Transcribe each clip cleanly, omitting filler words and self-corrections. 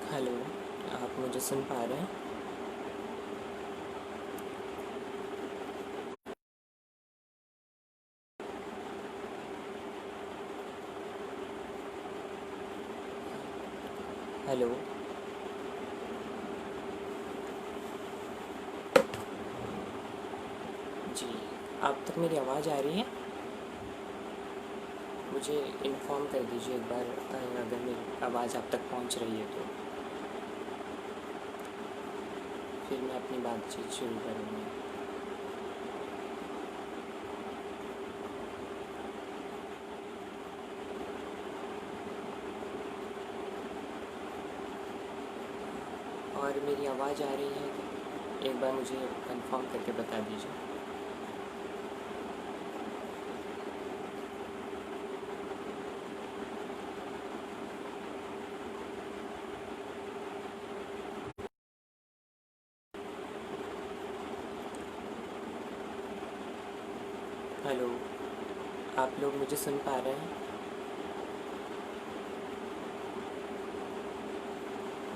Hello, आप मुझे सुन पा रहे हैं? हेलो। जी, आप तक मेरी आवाज़ आ रही है? मुझे इन्फॉर्म कर दीजिए एक बार, अगर मेरी आवाज़ आप तक पहुंच रही है तो फिर मैं अपनी बातचीत शुरू करूँगी। और मेरी आवाज़ आ रही है कि एक बार मुझे कंफर्म करके बता दीजिए। हेलो, आप लोग मुझे सुन पा रहे हैं?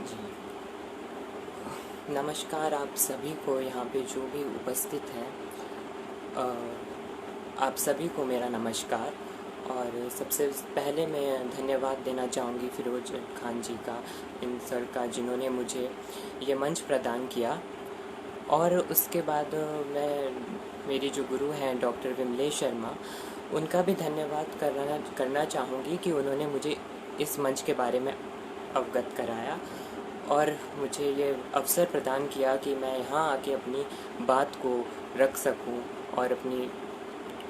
जी, नमस्कार आप सभी को यहाँ पे जो भी उपस्थित हैं। आप सभी को मेरा नमस्कार। और सबसे पहले मैं धन्यवाद देना चाहूँगी फ़िरोज़ खान जी का, इन सर का, जिन्होंने मुझे ये मंच प्रदान किया। और उसके बाद मैं मेरी जो गुरु हैं डॉक्टर विमलेश शर्मा, उनका भी धन्यवाद करना चाहूँगी कि उन्होंने मुझे इस मंच के बारे में अवगत कराया और मुझे ये अवसर प्रदान किया कि मैं यहाँ आके अपनी बात को रख सकूँ और अपनी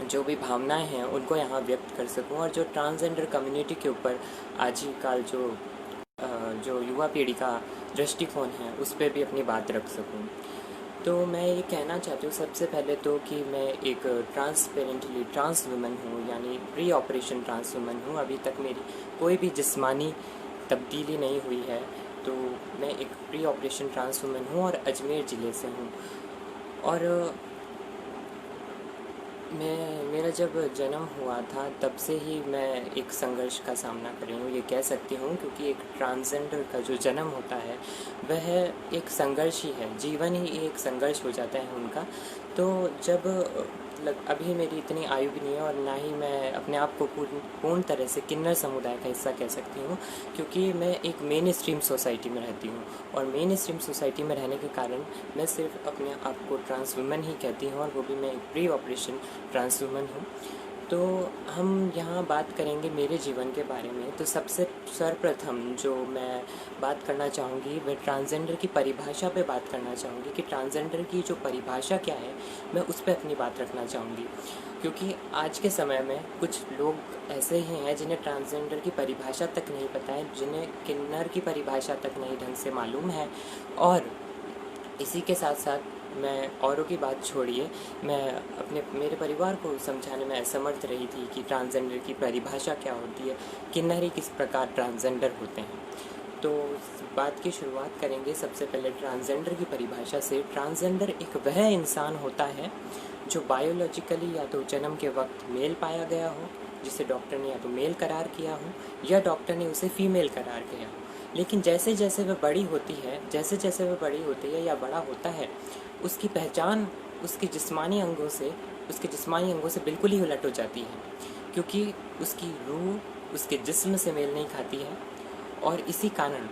जो भी भावनाएं हैं उनको यहाँ व्यक्त कर सकूँ, और जो ट्रांसजेंडर कम्युनिटी के ऊपर आज ही काल जो युवा पीढ़ी का दृष्टिकोण है उस पर भी अपनी बात रख सकूँ। तो मैं ये कहना चाहती हूँ सबसे पहले तो कि मैं एक ट्रांसपेरेंटली ट्रांस वुमन हूँ, यानी प्री ऑपरेशन ट्रांस वुमन हूँ। अभी तक मेरी कोई भी जिस्मानी तब्दीली नहीं हुई है। तो मैं एक प्री ऑपरेशन ट्रांस वुमन हूँ और अजमेर ज़िले से हूँ। और मेरा जब जन्म हुआ था तब से ही मैं एक संघर्ष का सामना कर रही हूँ, ये कह सकती हूँ, क्योंकि एक ट्रांसजेंडर का जो जन्म होता है वह एक संघर्ष ही है, जीवन ही एक संघर्ष हो जाता है उनका। तो जब अभी मेरी इतनी आयु भी नहीं है और ना ही मैं अपने आप को पूर्ण तरह से किन्नर समुदाय का हिस्सा कह सकती हूँ, क्योंकि मैं एक मेन स्ट्रीम सोसाइटी में रहती हूँ। और मेन स्ट्रीम सोसाइटी में रहने के कारण मैं सिर्फ अपने आप को ट्रांस वुमन ही कहती हूँ, और वो भी मैं एक प्री ऑपरेशन ट्रांस वुमन हूँ। तो हम यहाँ बात करेंगे मेरे जीवन के बारे में। तो सबसे सर्वप्रथम जो मैं बात करना चाहूँगी वह ट्रांसजेंडर की परिभाषा पे बात करना चाहूँगी कि ट्रांसजेंडर की जो परिभाषा क्या है, मैं उस पर अपनी बात रखना चाहूँगी। क्योंकि आज के समय में कुछ लोग ऐसे ही हैं जिन्हें ट्रांसजेंडर की परिभाषा तक नहीं पता है, जिन्हें किन्नर की परिभाषा तक नहीं ढंग से मालूम है। और इसी के साथ साथ मैं औरों की बात छोड़िए, मैं मेरे परिवार को समझाने में असमर्थ रही थी कि ट्रांसजेंडर की परिभाषा क्या होती है, किन्नरी किस प्रकार ट्रांसजेंडर होते हैं। तो बात की शुरुआत करेंगे सबसे पहले ट्रांसजेंडर की परिभाषा से। ट्रांसजेंडर एक वह इंसान होता है जो बायोलॉजिकली या तो जन्म के वक्त मेल पाया गया हो, जिसे डॉक्टर ने या तो मेल करार किया हो या डॉक्टर ने उसे फीमेल करार किया हो। लेकिन जैसे जैसे वह बड़ी होती है, जैसे जैसे वह बड़ी होती है या बड़ा होता है, उसकी पहचान उसके जिस्मानी अंगों से बिल्कुल ही उलट हो जाती है, क्योंकि उसकी रूह उसके जिस्म से मेल नहीं खाती है। और इसी कारण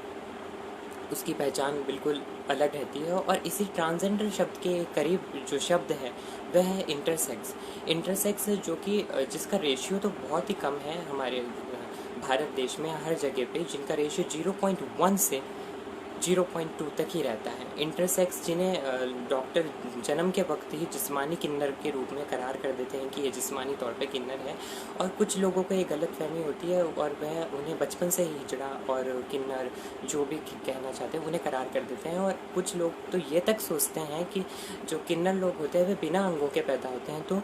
उसकी पहचान बिल्कुल अलग रहती है। और इसी ट्रांसजेंडर शब्द के करीब जो शब्द है वह है इंटरसेक्स। इंटरसेक्स जो कि जिसका रेशियो तो बहुत ही कम है हमारे भारत देश में, हर जगह पे जिनका रेशियो 0.1 से 0.2 तक ही रहता है। इंटरसेक्स जिन्हें डॉक्टर जन्म के वक्त ही जिस्मानी किन्नर के रूप में करार कर देते हैं कि ये जिस्मानी तौर पे किन्नर है। और कुछ लोगों को ये गलत फहमी होती है और वह उन्हें बचपन से ही हिजड़ा और किन्नर जो भी कहना चाहते हैं उन्हें करार कर देते हैं। और कुछ लोग तो ये तक सोचते हैं कि जो किन्नर लोग होते हैं वे बिना अंगों के पैदा होते हैं। तो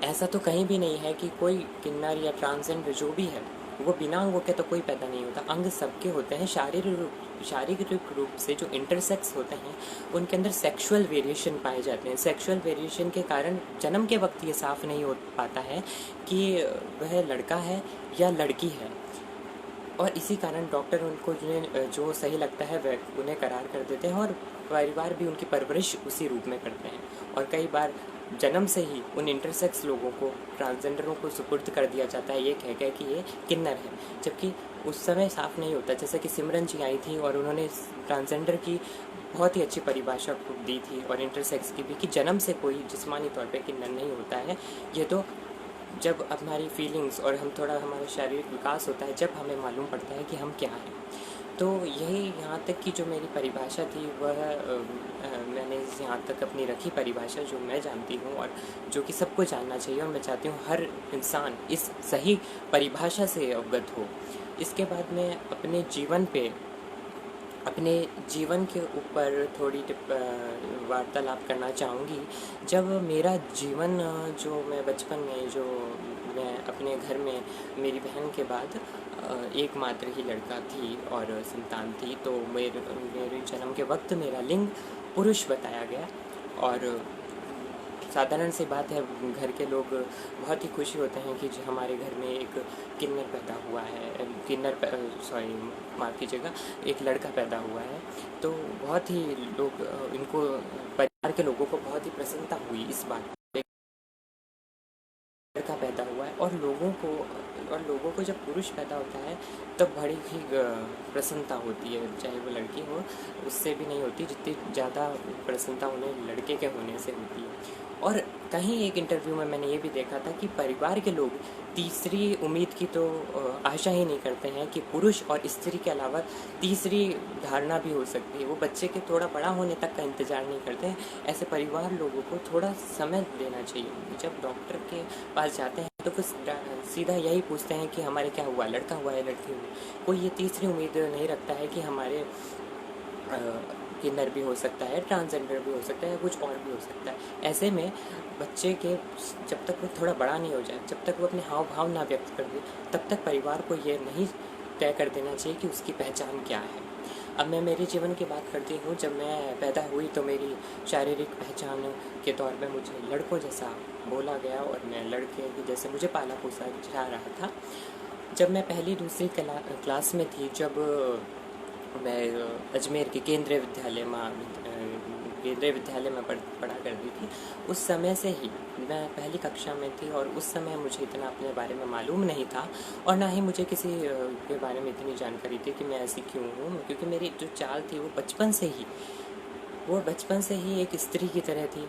ऐसा तो कहीं भी नहीं है कि कोई किन्नर या ट्रांसजेंडर जो भी है वो बिना अंगों के तो कोई पैदा नहीं होता। अंग सबके होते हैं। शारीरिक रूप से जो इंटरसेक्स होते हैं उनके अंदर सेक्सुअल वेरिएशन पाए जाते हैं। सेक्सुअल वेरिएशन के कारण जन्म के वक्त ये साफ नहीं हो पाता है कि वह लड़का है या लड़की है। और इसी कारण डॉक्टर उनको जो सही लगता है वह उन्हें करार कर देते हैं और परिवार भी उनकी परवरिश उसी रूप में करते हैं। और कई बार जन्म से ही उन इंटरसेक्स लोगों को, ट्रांसजेंडरों को सुपुर्द कर दिया जाता है ये कह के कि ये किन्नर है, जबकि उस समय साफ नहीं होता। जैसे कि सिमरन जी आई थी और उन्होंने ट्रांसजेंडर की बहुत ही अच्छी परिभाषा दी थी और इंटरसेक्स की भी, कि जन्म से कोई जिस्मानी तौर पे किन्नर नहीं होता है। ये तो जब हमारी फीलिंग्स और हम थोड़ा हमारा शारीरिक विकास होता है, जब हमें मालूम पड़ता है कि हम क्या हैं। तो यही यहाँ तक की जो मेरी परिभाषा थी वह मैंने यहाँ तक अपनी रखी परिभाषा जो मैं जानती हूँ और जो कि सबको जानना चाहिए, और मैं चाहती हूँ हर इंसान इस सही परिभाषा से अवगत हो। इसके बाद मैं अपने जीवन के ऊपर थोड़ी वार्तालाप करना चाहूँगी। जब मेरा जीवन जो मैं बचपन में जो मैं अपने घर में मेरी बहन के बाद एकमात्र ही लड़का थी और संतान थी, तो मेरे जन्म के वक्त मेरा लिंग पुरुष बताया गया। और साधारण सी बात है, घर के लोग बहुत ही खुशी होते हैं कि जो हमारे घर में एक किन्नर पैदा हुआ है, माफ़ कीजिएगा, एक लड़का पैदा हुआ है। तो बहुत ही लोग इनको, परिवार के लोगों को बहुत ही प्रसन्नता हुई इस बात पे, लड़का पैदा हुआ है। और लोगों को जब पुरुष पैदा होता है तब बड़ी ही प्रसन्नता होती है, चाहे वो लड़की हो, उससे भी नहीं होती जितनी ज़्यादा प्रसन्नता उन्हें लड़के के होने से होती है। और कहीं एक इंटरव्यू में मैंने ये भी देखा था कि परिवार के लोग तीसरी उम्मीद की तो आशा ही नहीं करते हैं कि पुरुष और स्त्री के अलावा तीसरी धारणा भी हो सकती है। वो बच्चे के थोड़ा बड़ा होने तक का इंतज़ार नहीं करते हैं। ऐसे परिवार लोगों को थोड़ा समय देना चाहिए। जब डॉक्टर के पास जाते हैं तो फिर सीधा यही पूछते हैं कि हमारे क्या हुआ, लड़का हुआ या लड़की हुई। कोई ये तीसरी उम्मीद नहीं रखता है कि हमारे किन्नर भी हो सकता है, ट्रांसजेंडर भी हो सकता है, कुछ और भी हो सकता है। ऐसे में बच्चे के जब तक वो थोड़ा बड़ा नहीं हो जाए, जब तक वो अपने हाव भाव ना व्यक्त कर दे, तब तक परिवार को ये नहीं तय कर देना चाहिए कि उसकी पहचान क्या है। अब मैं मेरे जीवन की बात करती हूँ। जब मैं पैदा हुई तो मेरी शारीरिक पहचान के तौर पे मुझे लड़कों जैसा बोला गया और मैं लड़के की जैसे मुझे पाला पोसा जा रहा था। जब मैं पहली दूसरी क्लास में थी, जब मैं अजमेर के केंद्रीय विद्यालय में पढ़ा करती थी, उस समय से ही मैं पहली कक्षा में थी और उस समय मुझे इतना अपने बारे में मालूम नहीं था और ना ही मुझे किसी के बारे में इतनी जानकारी थी कि मैं ऐसी क्यों हूँ, क्योंकि मेरी जो चाल थी वो बचपन से ही एक स्त्री की तरह थी।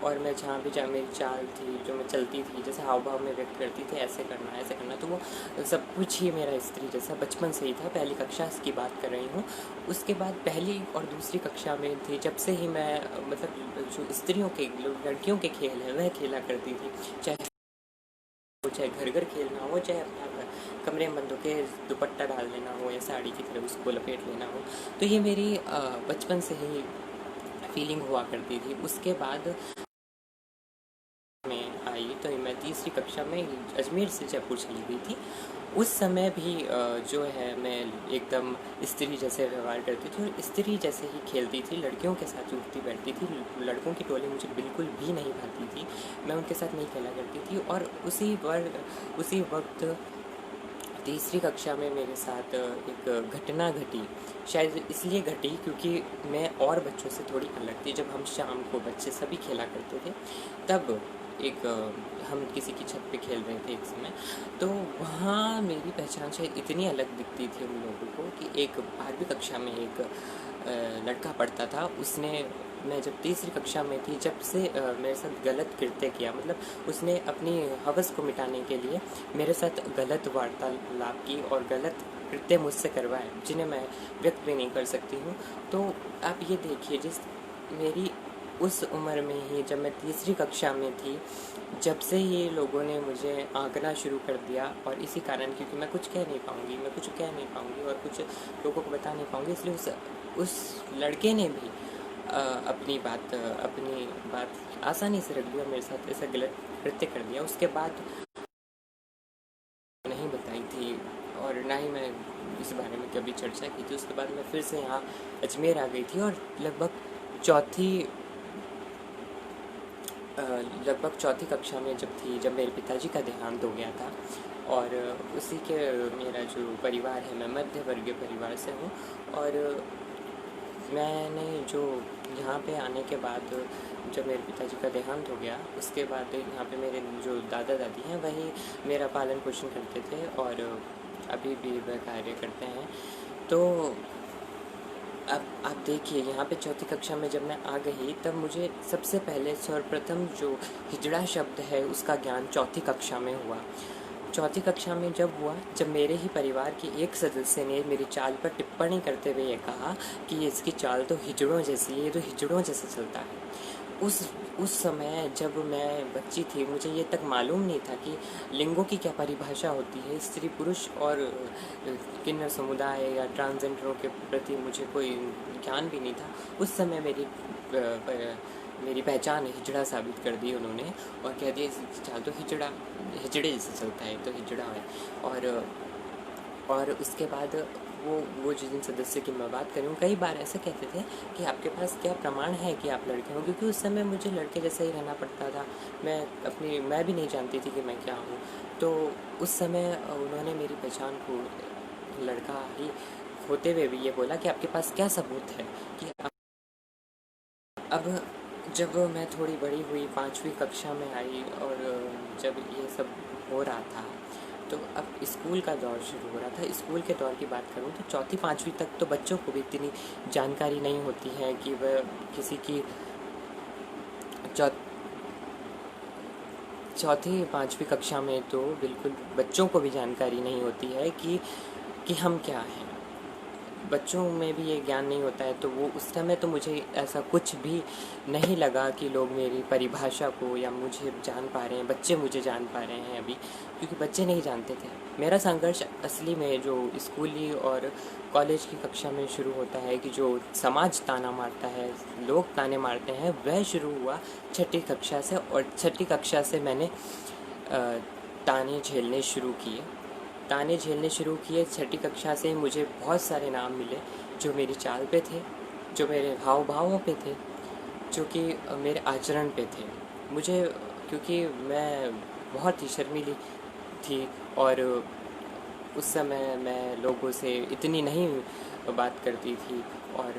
और मैं जहाँ भी मेरी चाल थी, जो मैं चलती थी, जैसे हाव भाव में व्यक्त करती थी, ऐसे करना, तो वो सब कुछ ही मेरा स्त्री जैसा बचपन से ही था। पहली कक्षा की बात कर रही हूँ। उसके बाद पहली और दूसरी कक्षा में थी, जब से ही मैं मतलब जो स्त्रियों के, लड़कियों के खेल हैं वह खेला करती थी। चाहे घर घर खेलना हो, चाहे अपना कमरे में बंद होकर दुपट्टा डाल लेना हो या साड़ी की तरह उसको लपेट लेना हो, तो ये मेरी बचपन से ही फीलिंग हुआ करती थी। उसके बाद में आई तो मैं तीसरी कक्षा में अजमेर से जयपुर चली गई थी। उस समय भी जो है मैं एकदम स्त्री जैसे व्यवहार करती थी और स्त्री जैसे ही खेलती थी, लड़कियों के साथ उठती बैठती थी। लड़कों की टोली मुझे बिल्कुल भी नहीं भाती थी, मैं उनके साथ नहीं खेला करती थी। और उसी वक्त तीसरी कक्षा में मेरे साथ एक घटना घटी। शायद इसलिए घटी क्योंकि मैं और बच्चों से थोड़ी अलग थी। जब हम शाम को बच्चे सभी खेला करते थे, तब हम किसी की छत पे खेल रहे थे एक समय, तो वहाँ मेरी पहचान शायद इतनी अलग दिखती थी उन लोगों को कि एक 12वीं कक्षा में एक लड़का पढ़ता था। मैं जब तीसरी कक्षा में थी, जब से मेरे साथ गलत कृत्य किया, मतलब उसने अपनी हवस को मिटाने के लिए मेरे साथ गलत वार्तालाप की और गलत कृत्य मुझसे करवाए, जिन्हें मैं व्यक्त भी नहीं कर सकती हूँ। तो आप ये देखिए, मेरी उस उम्र में ही, जब मैं तीसरी कक्षा में थी, जब से ही लोगों ने मुझे आंकना शुरू कर दिया। और इसी कारण, क्योंकि मैं कुछ कह नहीं पाऊँगी और कुछ लोगों को बता नहीं पाऊँगी, इसलिए उस लड़के ने भी अपनी बात आसानी से रख दिया, मेरे साथ ऐसा गलत कृत्य कर दिया। उसके बाद नहीं बताई थी और ना ही मैं इस बारे में कभी चर्चा की थी। उसके बाद मैं फिर से यहाँ अजमेर आ गई थी और लगभग चौथी कक्षा में जब मेरे पिताजी का देहांत हो गया था, और उसी के मेरा जो परिवार है, मैं मध्य वर्गीय परिवार से हूँ। और मैंने जो यहाँ पे आने के बाद जब मेरे पिताजी का देहांत हो गया, उसके बाद यहाँ पे मेरे जो दादा दादी हैं वही मेरा पालन पोषण करते थे और अभी भी वह कार्य करते हैं। तो अब आप देखिए, यहाँ पे चौथी कक्षा में जब मैं आ गई, तब मुझे सबसे पहले सर्वप्रथम जो हिजड़ा शब्द है उसका ज्ञान चौथी कक्षा में हुआ। चौथी कक्षा में जब हुआ, जब मेरे ही परिवार के एक सदस्य ने मेरी चाल पर टिप्पणी करते हुए ये कहा कि ये इसकी चाल तो हिजड़ों जैसी है, ये तो हिजड़ों जैसे चलता है। उस समय जब मैं बच्ची थी, मुझे ये तक मालूम नहीं था कि लिंगों की क्या परिभाषा होती है। स्त्री पुरुष और किन्नर समुदाय या ट्रांसजेंडरों के प्रति मुझे कोई ज्ञान भी नहीं था। उस समय मेरी पहचान हिजड़ा साबित कर दी उन्होंने और कह दिया चाल तो हिजड़े जैसे चलता है, तो हिजड़ा है। और उसके बाद वो जिन सदस्य की मैं बात कर रही हूँ, कई बार ऐसे कहते थे कि आपके पास क्या प्रमाण है कि आप लड़के हो, क्योंकि उस समय मुझे लड़के जैसा ही रहना पड़ता था। मैं भी नहीं जानती थी कि मैं क्या हूँ। तो उस समय उन्होंने मेरी पहचान को लड़का ही होते हुए भी ये बोला कि आपके पास क्या सबूत है कि अब जब मैं थोड़ी बड़ी हुई, 5वीं कक्षा में आई और जब ये सब हो रहा था, तो अब स्कूल का दौर शुरू हो रहा था। स्कूल के दौर की बात करूँ तो 4वीं-5वीं तक तो बच्चों को भी इतनी जानकारी नहीं होती है कि वह किसी की 4वीं-5वीं कक्षा में तो बिल्कुल बच्चों को भी जानकारी नहीं होती है कि हम क्या हैं। बच्चों में भी ये ज्ञान नहीं होता है। तो वो उस समय तो मुझे ऐसा कुछ भी नहीं लगा कि लोग मेरी परिभाषा को या मुझे जान पा रहे हैं, बच्चे मुझे जान पा रहे हैं अभी, क्योंकि बच्चे नहीं जानते थे। मेरा संघर्ष असली में जो स्कूली और कॉलेज की कक्षा में शुरू होता है कि जो समाज ताना मारता है, लोग ताने मारते हैं, वह शुरू हुआ 6ठी कक्षा से। और 6ठी कक्षा से मैंने ताने झेलने शुरू किए। 6ठी कक्षा से मुझे बहुत सारे नाम मिले जो मेरी चाल पे थे, जो मेरे हाव भावों पे थे, जो कि मेरे आचरण पे थे। मुझे, क्योंकि मैं बहुत ही शर्मीली थी और उस समय मैं लोगों से इतनी नहीं बात करती थी और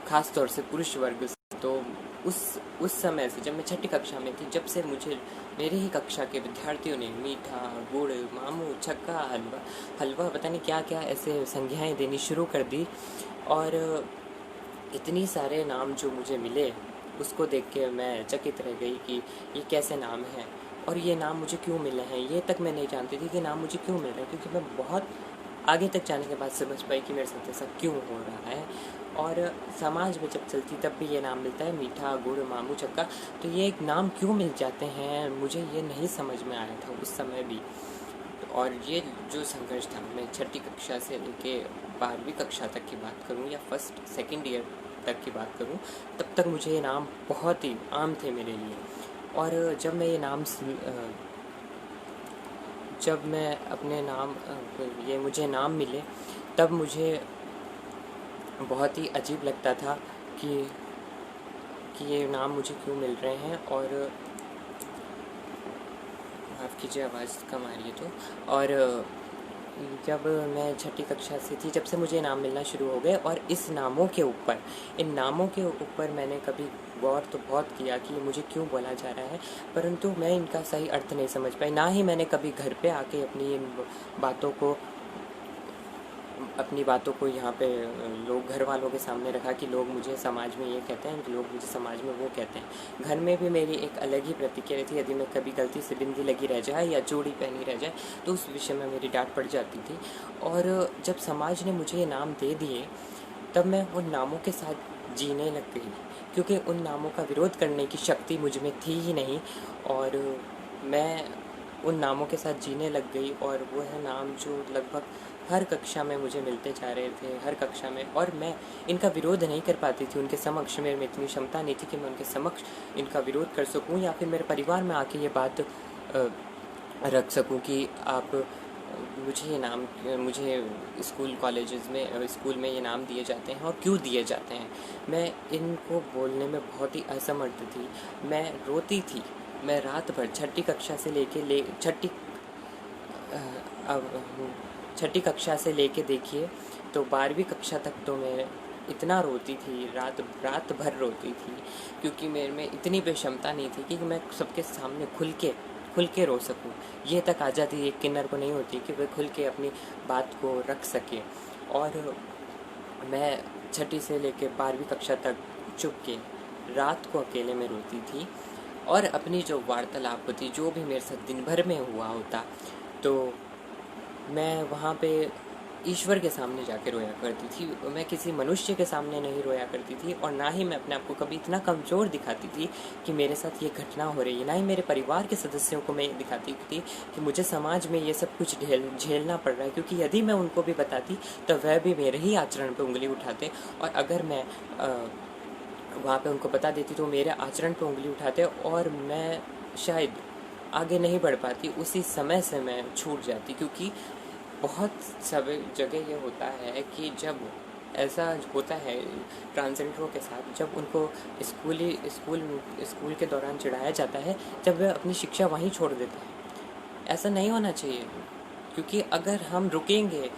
ख़ास तौर से पुरुष वर्ग से। तो उस समय से, जब मैं 6ठी कक्षा में थी, जब से मुझे मेरी ही कक्षा के विद्यार्थियों ने मीठा, गुड़, मामू, छक्का, हलवा पता नहीं क्या क्या ऐसे संज्ञाएं देनी शुरू कर दी। और इतनी सारे नाम जो मुझे मिले, उसको देख के मैं चकित रह गई कि ये कैसे नाम हैं और ये नाम मुझे क्यों मिले हैं। ये तक मैं नहीं जानती थी कि नाम मुझे क्यों मिल रहे हैं, क्योंकि मैं बहुत आगे तक जाने के बाद समझ पाई कि मेरे साथ ऐसा क्यों हो रहा है। और समाज में जब चलती तब भी ये नाम मिलता है, मीठा, गुड़, मामू, चक्का। तो ये एक नाम क्यों मिल जाते हैं, मुझे ये नहीं समझ में आया था उस समय भी। और ये जो संघर्ष था, मैं 6ठी कक्षा से लेके 12वीं कक्षा तक की बात करूँ या फर्स्ट सेकेंड ईयर तक की बात करूँ, तब तक मुझे ये नाम बहुत ही आम थे मेरे लिए। और जब मैं ये नाम जब मैं अपने नाम ये मुझे नाम मिले, तब मुझे बहुत ही अजीब लगता था कि ये नाम मुझे क्यों मिल रहे हैं। और माफ़ कीजिए, आवाज़ कम आ रही है तो। और जब मैं 6ठी कक्षा से थी, जब से मुझे नाम मिलना शुरू हो गए, और इन नामों के ऊपर मैंने कभी गौर तो बहुत किया कि मुझे क्यों बोला जा रहा है, परंतु मैं इनका सही अर्थ नहीं समझ पाई। ना ही मैंने कभी घर पे आके अपनी बातों को यहाँ पे लोग घर वालों के सामने रखा कि लोग मुझे समाज में ये कहते हैं, लोग मुझे समाज में वो कहते हैं। घर में भी मेरी एक अलग ही प्रतिक्रिया थी। यदि मैं कभी गलती से बिंदी लगी रह जाए या चूड़ी पहनी रह जाए, तो उस विषय में मेरी डांट पड़ जाती थी। और जब समाज ने मुझे ये नाम दे दिए, तब मैं उन नामों के साथ जीने लग गई, क्योंकि उन नामों का विरोध करने की शक्ति मुझ में थी ही नहीं। और मैं उन नामों के साथ जीने लग गई। और वो है नाम जो लगभग हर कक्षा में मुझे मिलते जा रहे थे, हर कक्षा में। और मैं इनका विरोध नहीं कर पाती थी उनके समक्ष। मेरे में इतनी क्षमता नहीं थी कि मैं उनके समक्ष इनका विरोध कर सकूं, या फिर मेरे परिवार में आके ये बात रख सकूं कि आप मुझे स्कूल में ये नाम दिए जाते हैं और क्यों दिए जाते हैं। मैं इनको बोलने में बहुत ही असमर्थ थी। मैं रोती थी। मैं रात भर 6ठी कक्षा से अब छठी कक्षा से लेके देखिए तो 12वीं कक्षा तक तो मैं इतना रोती थी, रात रात भर रोती थी, क्योंकि मेरे में इतनी भी क्षमता नहीं थी कि मैं सबके सामने खुल के रो सकूं। ये तक आज़ादी एक किन्नर को नहीं होती कि वह खुल के अपनी बात को रख सके। और मैं छठी से लेके 12वीं कक्षा तक चुप के रात को अकेले में रोती थी, और अपनी जो वार्तालाप होती, जो भी मेरे साथ दिन भर में हुआ होता, तो मैं वहाँ पे ईश्वर के सामने जाके रोया करती थी। मैं किसी मनुष्य के सामने नहीं रोया करती थी, और ना ही मैं अपने आप को कभी इतना कमज़ोर दिखाती थी कि मेरे साथ ये घटना हो रही है। ना ही मेरे परिवार के सदस्यों को मैं दिखाती थी कि मुझे समाज में ये सब कुछ झेलना पड़ रहा है, क्योंकि यदि मैं उनको भी बताती तो वह भी मेरे ही आचरण पर उंगली उठाते, और अगर मैं वहाँ पे उनको बता देती तो मेरे आचरण पे उंगली उठाते, और मैं शायद आगे नहीं बढ़ पाती, उसी समय से मैं छूट जाती। क्योंकि बहुत सब जगह ये होता है कि जब ऐसा होता है ट्रांसजेंडरों के साथ, जब उनको स्कूल के दौरान चिढ़ाया जाता है, जब वे अपनी शिक्षा वहीं छोड़ देते हैं। ऐसा नहीं होना चाहिए, क्योंकि अगर हम रुकेंगे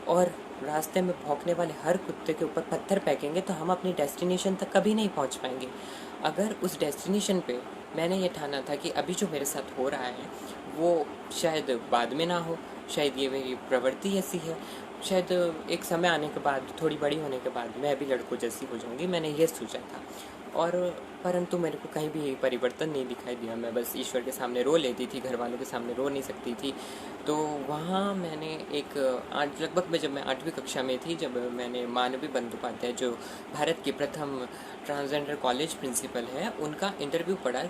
और रास्ते में भौंकने वाले हर कुत्ते के ऊपर पत्थर फेंकेंगे तो हम अपनी डेस्टिनेशन तक कभी नहीं पहुंच पाएंगे। अगर उस डेस्टिनेशन पे मैंने ये ठाना था कि अभी जो मेरे साथ हो रहा है वो शायद बाद में ना हो, शायद ये मेरी प्रवृत्ति ऐसी है, शायद एक समय आने के बाद, थोड़ी बड़ी होने के बाद मैं भी लड़कों जैसी हो जाऊंगी, मैंने ये सोचा था। और परंतु मेरे को कहीं भी परिवर्तन नहीं दिखाई दिया। मैं बस ईश्वर के सामने रो लेती थी, घर वालों के सामने रो नहीं सकती थी। तो वहाँ मैंने लगभग मैं जब मैं 8वीं कक्षा में थी, जब मैंने मानवी बंदोपाध्याय, जो भारत की प्रथम ट्रांसजेंडर कॉलेज प्रिंसिपल है, उनका इंटरव्यू पढ़ा,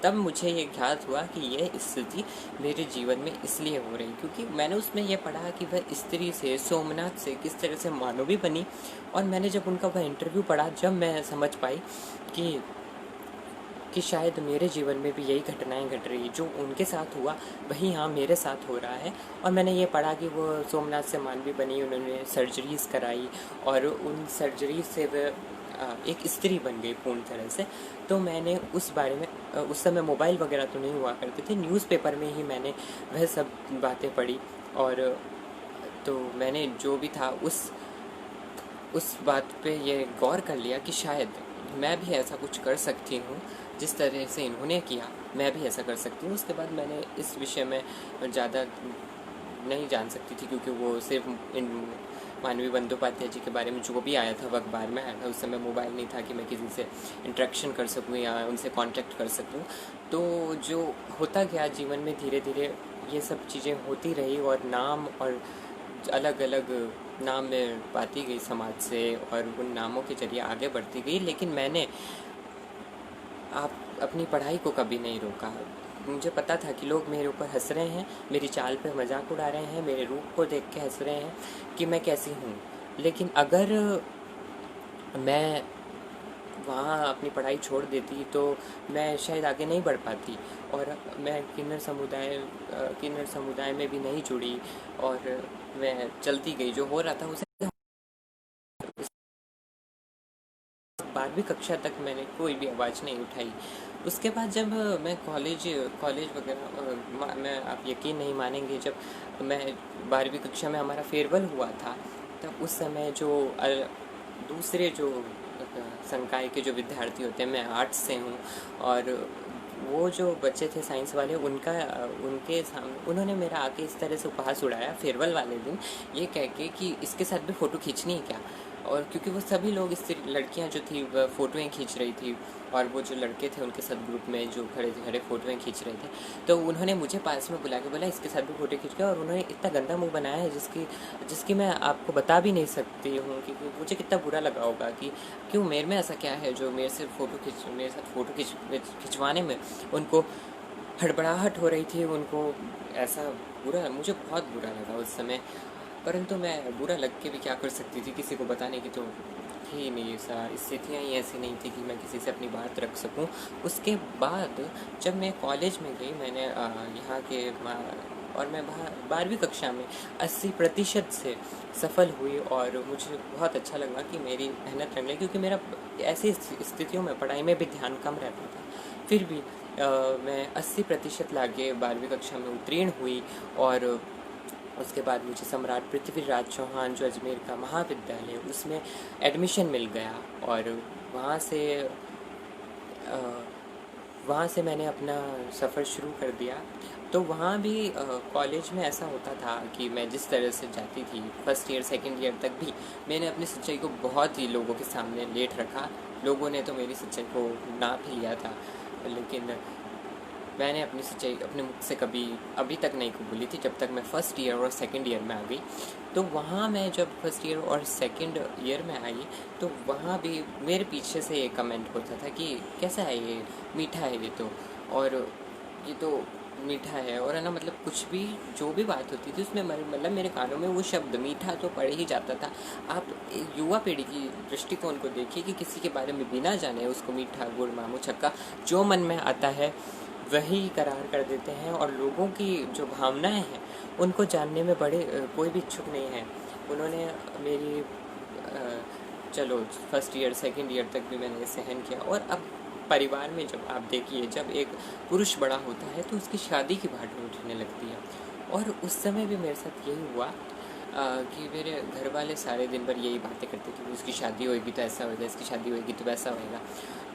तब मुझे ये ज्ञात हुआ कि यह स्थिति मेरे जीवन में इसलिए हो रही, क्योंकि मैंने उसमें यह पढ़ा कि वह स्त्री से, सोमनाथ से किस तरह से मानवी बनी। और मैंने जब उनका वह इंटरव्यू पढ़ा, जब मैं समझ पाई कि शायद मेरे जीवन में भी यही घटनाएं घट रही, जो उनके साथ हुआ वही हाँ मेरे साथ हो रहा है। और मैंने ये पढ़ा कि वो सोमनाथ से मानवी बनी, उन्होंने सर्जरीज़ कराई, और उन सर्जरी से वह एक स्त्री बन गई पूर्ण तरह से। तो मैंने उस बारे में, उस समय मोबाइल वगैरह तो नहीं हुआ करते थे, न्यूज़पेपर में ही मैंने वह सब बातें पढ़ी। और तो मैंने जो भी था उस बात पे ये गौर कर लिया कि शायद मैं भी ऐसा कुछ कर सकती हूँ, जिस तरह से इन्होंने किया मैं भी ऐसा कर सकती हूँ। उसके बाद मैंने इस विषय में ज़्यादा नहीं जान सकती थी, क्योंकि वो सिर्फ इन मानवी बंदोपाध्याय जी के बारे में जो भी आया था वो अखबार में आया था। उस समय मोबाइल नहीं था कि मैं किसी से इंटरेक्शन कर सकूँ या उनसे कांटेक्ट कर सकूँ। तो जो होता गया जीवन में, धीरे धीरे ये सब चीज़ें होती रही, और नाम और अलग अलग नाम में पाती गई समाज से, और उन नामों के जरिए आगे बढ़ती गई। लेकिन मैंने अपनी पढ़ाई को कभी नहीं रोका। मुझे पता था कि लोग मेरे ऊपर हंस रहे हैं, मेरी चाल पे मजाक उड़ा रहे हैं, मेरे रूप को देख के हंस रहे हैं कि मैं कैसी हूँ। लेकिन अगर मैं वहाँ अपनी पढ़ाई छोड़ देती तो मैं शायद आगे नहीं बढ़ पाती, और मैं किन्नर समुदाय में भी नहीं जुड़ी, और मैं चलती गई, जो हो रहा था उसे। 12वीं कक्षा तक मैंने कोई भी आवाज़ नहीं उठाई। उसके बाद जब मैं कॉलेज वगैरह, मैं, आप यकीन नहीं मानेंगे, जब मैं 12वीं कक्षा में हमारा फेयरवेल हुआ था, तब उस समय जो दूसरे जो संकाय के जो विद्यार्थी होते हैं, मैं आर्ट्स से हूँ, और वो जो बच्चे थे साइंस वाले, उनके सामने उन्होंने मेरा आके इस तरह से उपहास उड़ाया फेयरवेल वाले दिन, ये कह के कि इसके साथ भी फ़ोटो खींचनी है क्या। और क्योंकि वो सभी लोग, इस लड़कियां जो थी वह फ़ोटोएँ खींच रही थी, और वो जो लड़के थे उनके साथ ग्रुप में जो खड़े फ़ोटोएँ खींच रहे थे, तो उन्होंने मुझे पास में बुला के बोला इसके साथ भी फ़ोटो खींच के। और उन्होंने इतना गंदा मुंह बनाया है जिसकी मैं आपको बता भी नहीं सकती हूँ कि मुझे कितना बुरा लगा होगा कि क्यों मेरे में ऐसा क्या है जो मेरे साथ फ़ोटो खिंचवाने में उनको हड़बड़ाहट हो रही थी। उनको ऐसा मुझे बहुत बुरा लगा उस समय। परंतु मैं बुरा लग के भी क्या कर सकती थी, किसी को बताने की तो थी नहीं, स्थितियाँ ही ऐसी नहीं थी कि मैं किसी से अपनी बात रख सकूं। उसके बाद जब मैं कॉलेज में गई, मैंने यहाँ के और मैं 12वीं कक्षा में 80% से सफल हुई, और मुझे बहुत अच्छा लगा कि मेरी मेहनत रंग ली, क्योंकि मेरा ऐसी स्थितियों में पढ़ाई में भी ध्यान कम रहता था। फिर भी मैं 80% लाके 12वीं कक्षा में उत्तीर्ण हुई, और उसके बाद मुझे सम्राट पृथ्वीराज चौहान जो अजमेर का महाविद्यालय है उसमें एडमिशन मिल गया, और वहाँ से अ, वहाँ से मैंने अपना सफ़र शुरू कर दिया। तो वहाँ भी कॉलेज में ऐसा होता था कि मैं जिस तरह से जाती थी फर्स्ट ईयर सेकंड ईयर तक भी मैंने अपनी सच्चाई को बहुत ही लोगों के सामने लेट रखा। लोगों ने तो मेरी सच्चाई को नाप ही लिया था, लेकिन मैंने अपनी सच्चाई अपने मुख से कभी अभी तक नहीं बोली थी जब तक मैं फ़र्स्ट ईयर और सेकंड ईयर में आ गई। तो वहाँ मैं जब फर्स्ट ईयर और सेकंड ईयर में आई तो वहाँ भी मेरे पीछे से ये कमेंट होता था कि कैसा है ये, मीठा है ये तो, और ये तो मीठा है, और है ना, मतलब कुछ भी जो भी बात होती थी उसमें मतलब मेरे कानों में वो शब्द मीठा तो पड़ ही जाता था। आप युवा पीढ़ी की दृष्टिकोण को देखिए कि किसी के बारे में बिना जाने उसको मीठा गुड़ मामू छक्का जो मन में आता है वही करार कर देते हैं, और लोगों की जो भावनाएं हैं उनको जानने में बड़े कोई भी इच्छुक नहीं है। उन्होंने मेरी चलो फर्स्ट ईयर सेकंड ईयर तक भी मैंने सहन किया, और अब परिवार में जब आप देखिए जब एक पुरुष बड़ा होता है तो उसकी शादी की बात उठने लगती है, और उस समय भी मेरे साथ यही हुआ कि मेरे घर वाले सारे दिन भर यही बातें करते थे, उसकी शादी होएगी तो ऐसा होएगा, इसकी शादी होएगी तो वैसा होएगा।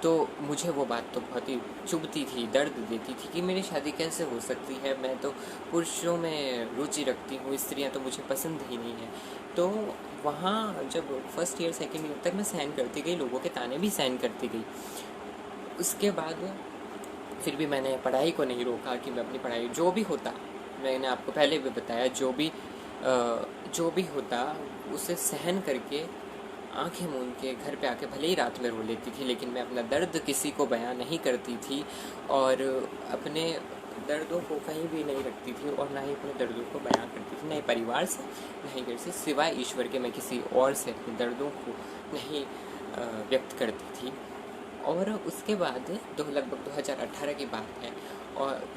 तो मुझे वो बात तो बहुत ही चुभती थी, दर्द देती थी कि मेरी शादी कैसे हो सकती है, मैं तो पुरुषों में रुचि रखती हूँ, स्त्रियाँ तो मुझे पसंद ही नहीं है। तो वहाँ जब फर्स्ट ईयर सेकेंड ईयर तक मैं सहन करती गई, लोगों के ताने भी सहन करती गई। उसके बाद फिर भी मैंने पढ़ाई को नहीं रोका कि मैं अपनी पढ़ाई जो भी होता, मैंने आपको पहले भी बताया, जो भी होता उसे सहन करके आंखें मूंद के घर पे आके भले ही रात में रो लेती थी, लेकिन मैं अपना दर्द किसी को बयां नहीं करती थी और अपने दर्दों को कहीं भी नहीं रखती थी, और ना ही अपने दर्दों को बयां करती थी, नहीं परिवार से नहीं घर से, सिवाय ईश्वर के मैं किसी और से अपने दर्दों को नहीं व्यक्त करती थी। और उसके बाद लगभग 2018 की बात है, और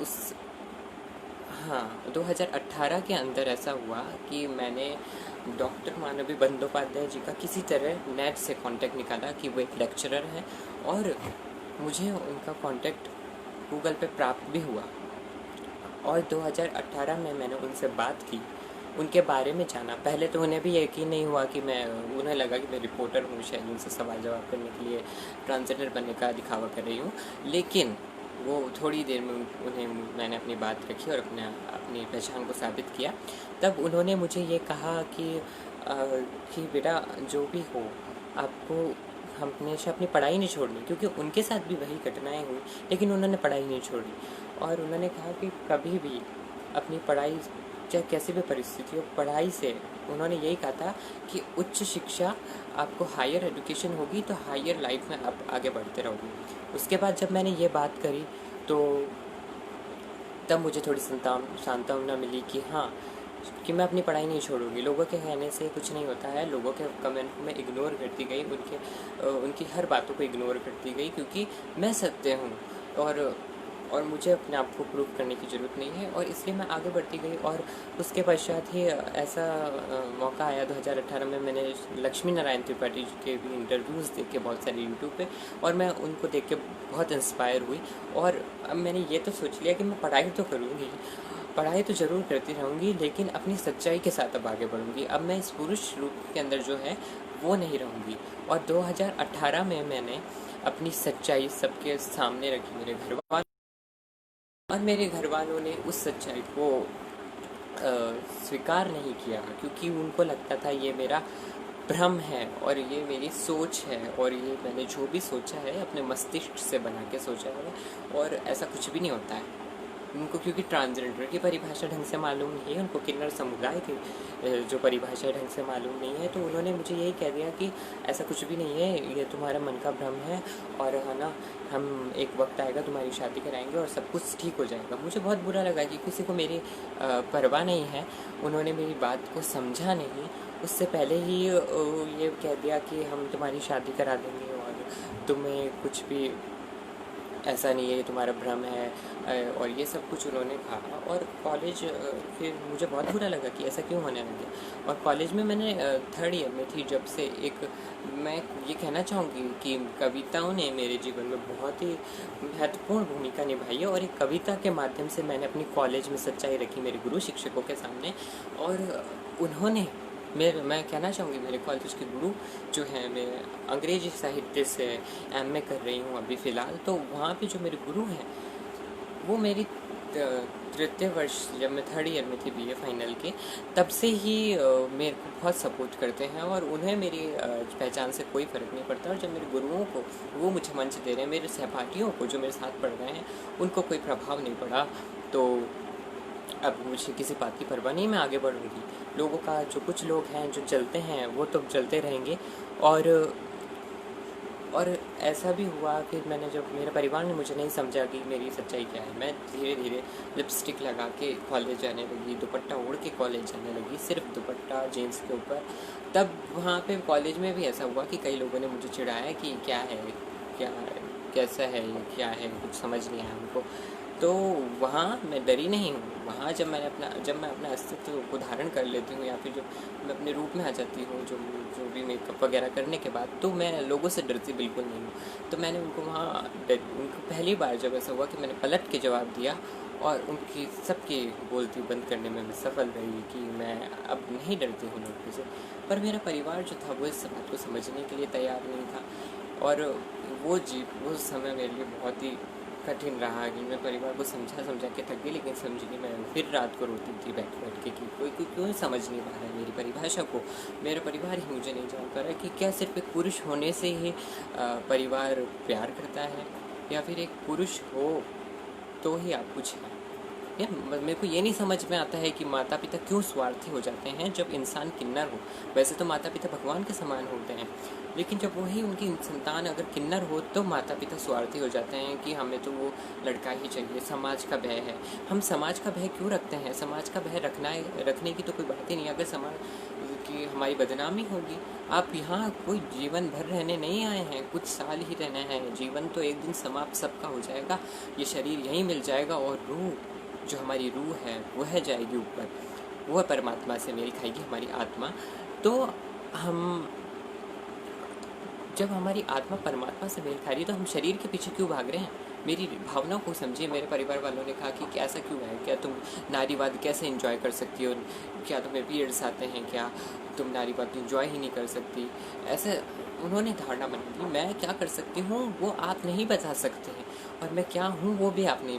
2018 के अंदर ऐसा हुआ कि मैंने डॉक्टर मानवी बंदोपाध्याय जी का किसी तरह नेट से कांटेक्ट निकाला कि वो एक लेक्चरर हैं, और मुझे उनका कांटेक्ट गूगल पे प्राप्त भी हुआ, और 2018 में मैंने उनसे बात की, उनके बारे में जाना। पहले तो उन्हें भी यकीन नहीं हुआ कि उन्हें लगा कि मैं रिपोर्टर हूँ, शायद उनसे सवाल जवाब करने के लिए ट्रांसजेंडर बनने का दिखावा कर रही हूँ, लेकिन वो थोड़ी देर में मैंने अपनी बात रखी और अपनी पहचान को साबित किया। तब उन्होंने मुझे ये कहा कि बेटा जो भी हो, आपको हमेशा अपनी पढ़ाई नहीं छोड़नी, क्योंकि उनके साथ भी वही घटनाएं हुई, लेकिन उन्होंने पढ़ाई नहीं छोड़ी। और उन्होंने कहा कि कभी भी अपनी पढ़ाई, चाहे कैसी भी परिस्थिति हो, पढ़ाई से उन्होंने यही कहा था कि उच्च शिक्षा, आपको हायर एजुकेशन होगी तो हायर लाइफ में आप आगे बढ़ते रहोगे। उसके बाद जब मैंने ये बात करी तो तब मुझे थोड़ी सांत्वना मिली कि हाँ, कि मैं अपनी पढ़ाई नहीं छोड़ूंगी। लोगों के कहने से कुछ नहीं होता है, लोगों के कमेंट को मैं इग्नोर करती गई, उनकी हर बातों को इग्नोर करती गई, क्योंकि मैं सत्य हूँ और मुझे अपने आप को प्रूव करने की ज़रूरत नहीं है, और इसलिए मैं आगे बढ़ती गई। और उसके पश्चात ही ऐसा मौका आया 2018 में, मैंने लक्ष्मी नारायण त्रिपाठी जी के भी इंटरव्यूज़ देखे बहुत सारे यूट्यूब पे, और मैं उनको देख के बहुत इंस्पायर हुई। और अब मैंने ये तो सोच लिया कि मैं पढ़ाई तो करूँगी, पढ़ाई तो ज़रूर करती रहूँगी, लेकिन अपनी सच्चाई के साथ अब आगे बढ़ूँगी। अब मैं इस पुरुष रूप के अंदर जो है वो नहीं रहूँगी। और 2018 में मैंने अपनी सच्चाई सबके सामने रखी, मेरे घर वालों, और मेरे घर वालों ने उस सच्चाई को स्वीकार नहीं किया, क्योंकि उनको लगता था ये मेरा भ्रम है और ये मेरी सोच है, और ये मैंने जो भी सोचा है अपने मस्तिष्क से बना के सोचा है, और ऐसा कुछ भी नहीं होता है उनको, क्योंकि ट्रांसजेंडर की परिभाषा ढंग से मालूम नहीं है उनको, किन्नर समुदाय की जो परिभाषा ढंग से मालूम नहीं है। तो उन्होंने मुझे यही कह दिया कि ऐसा कुछ भी नहीं है, ये तुम्हारा मन का भ्रम है, और है ना, हम एक वक्त आएगा तुम्हारी शादी कराएंगे और सब कुछ ठीक हो जाएगा। मुझे बहुत बुरा लगा कि किसी को मेरी परवाह नहीं है, उन्होंने मेरी बात को समझा नहीं, उससे पहले ही ये कह दिया कि हम तुम्हारी शादी करा देंगे और तुम्हें कुछ भी ऐसा नहीं है, ये तुम्हारा भ्रम है, और ये सब कुछ उन्होंने कहा। और कॉलेज फिर मुझे बहुत बुरा लगा कि ऐसा क्यों होने लग गया। और कॉलेज में मैंने थर्ड ईयर में थी जब से एक, मैं ये कहना चाहूँगी कि कविताओं ने मेरे जीवन में बहुत ही महत्वपूर्ण भूमिका निभाई है। और एक कविता के माध्यम से मैंने अपनी कॉलेज में सच्चाई रखी मेरे गुरु शिक्षकों के सामने। और उन्होंने मैं कहना चाहूँगी मेरे कॉलेज के गुरु जो हैं, मैं अंग्रेजी साहित्य से एमए कर रही हूँ अभी फ़िलहाल, तो वहाँ पे जो मेरे गुरु हैं वो मेरी तृतीय वर्ष जब मैं थर्ड ईयर में थी बीए फाइनल के, तब से ही मेरे को बहुत सपोर्ट करते हैं। और उन्हें मेरी पहचान से कोई फ़र्क नहीं पड़ता। और जब मेरे गुरुओं को वो मुझे मंच दे रहे हैं, मेरे सहपाठियों को जो मेरे साथ पढ़ रहे हैं उनको कोई प्रभाव नहीं पड़ा, तो अब मुझे किसी बात की परवाह नहीं, मैं आगे बढ़ूँगी। लोगों का जो कुछ लोग हैं जो चलते हैं वो तो चलते रहेंगे। और ऐसा भी हुआ कि मैंने, जब मेरे परिवार ने मुझे नहीं समझा कि मेरी सच्चाई क्या है, मैं धीरे धीरे लिपस्टिक लगा के कॉलेज जाने लगी, दुपट्टा ओढ़ के कॉलेज जाने लगी, सिर्फ दुपट्टा जीन्स के ऊपर। तब वहाँ पे कॉलेज में भी ऐसा हुआ कि कई लोगों ने मुझे चिढ़ाया कि क्या है, क्या कैसा है, ये क्या है, कुछ समझ नहीं आया उनको। तो वहाँ मैं डरी नहीं हूँ। वहाँ जब मैं अपना अस्तित्व को धारण कर लेती हूँ, या फिर जब मैं अपने रूप में आ जाती हूँ, जो जो भी मेकअप वगैरह करने के बाद, तो मैं लोगों से डरती बिल्कुल नहीं हूँ। तो मैंने उनको उनको पहली बार जब ऐसा हुआ कि मैंने पलट के जवाब दिया, और उनकी सबकी बोलती बंद करने में मैं सफल रही कि मैं अब नहीं डरती हूँ लोगों से। पर मेरा परिवार जो था वो इस बात को समझने के लिए तैयार नहीं था। और वो समय मेरे लिए बहुत ही कठिन रहा कि मैं परिवार को समझा के थक गई, लेकिन समझी मैं फिर रात को रोती थी बैठ के कि कोई क्यों समझ नहीं पा रहा है मेरी परिभाषा को। मेरा परिवार ही मुझे नहीं जान पा रहा है कि क्या सिर्फ एक पुरुष होने से ही परिवार प्यार करता है, या फिर एक पुरुष हो तो ही आप कुछ हैं। मेरे को ये नहीं समझ में आता है कि माता पिता क्यों स्वार्थी हो जाते हैं जब इंसान किन्नर हो। वैसे तो माता पिता भगवान के समान होते हैं, लेकिन जब वही उनकी संतान अगर किन्नर हो तो माता पिता स्वार्थी हो जाते हैं कि हमें तो वो लड़का ही चाहिए, समाज का भय है। हम समाज का भय क्यों रखते हैं? समाज का भय रखने की तो कोई बात ही नहीं। अगर समाज की हमारी बदनामी होगी, आप यहाँ कोई जीवन भर रहने नहीं आए हैं, कुछ साल ही रहना है। जीवन तो एक दिन समाप्त सबका हो जाएगा, ये शरीर यहीं मिल जाएगा, और रूह, जो हमारी रूह है वह जाएगी ऊपर, वह परमात्मा से मेल खाएगी हमारी आत्मा। तो हम, जब हमारी आत्मा परमात्मा से मेल खा रही है तो हम शरीर के पीछे क्यों भाग रहे हैं? मेरी भावनाओं को समझिए। मेरे परिवार वालों ने कहा कि ऐसा क्यों है, क्या तुम नारीवाद कैसे एंजॉय कर सकती हो, क्या तुम्हें पीरियड्स आते हैं, क्या तुम नारीवाद एंजॉय ही नहीं कर सकती? ऐसे उन्होंने धारणा बना दी। मैं क्या कर सकती हूँ वो आप नहीं बता सकते हैं, और मैं क्या हूँ वो भी आप नहीं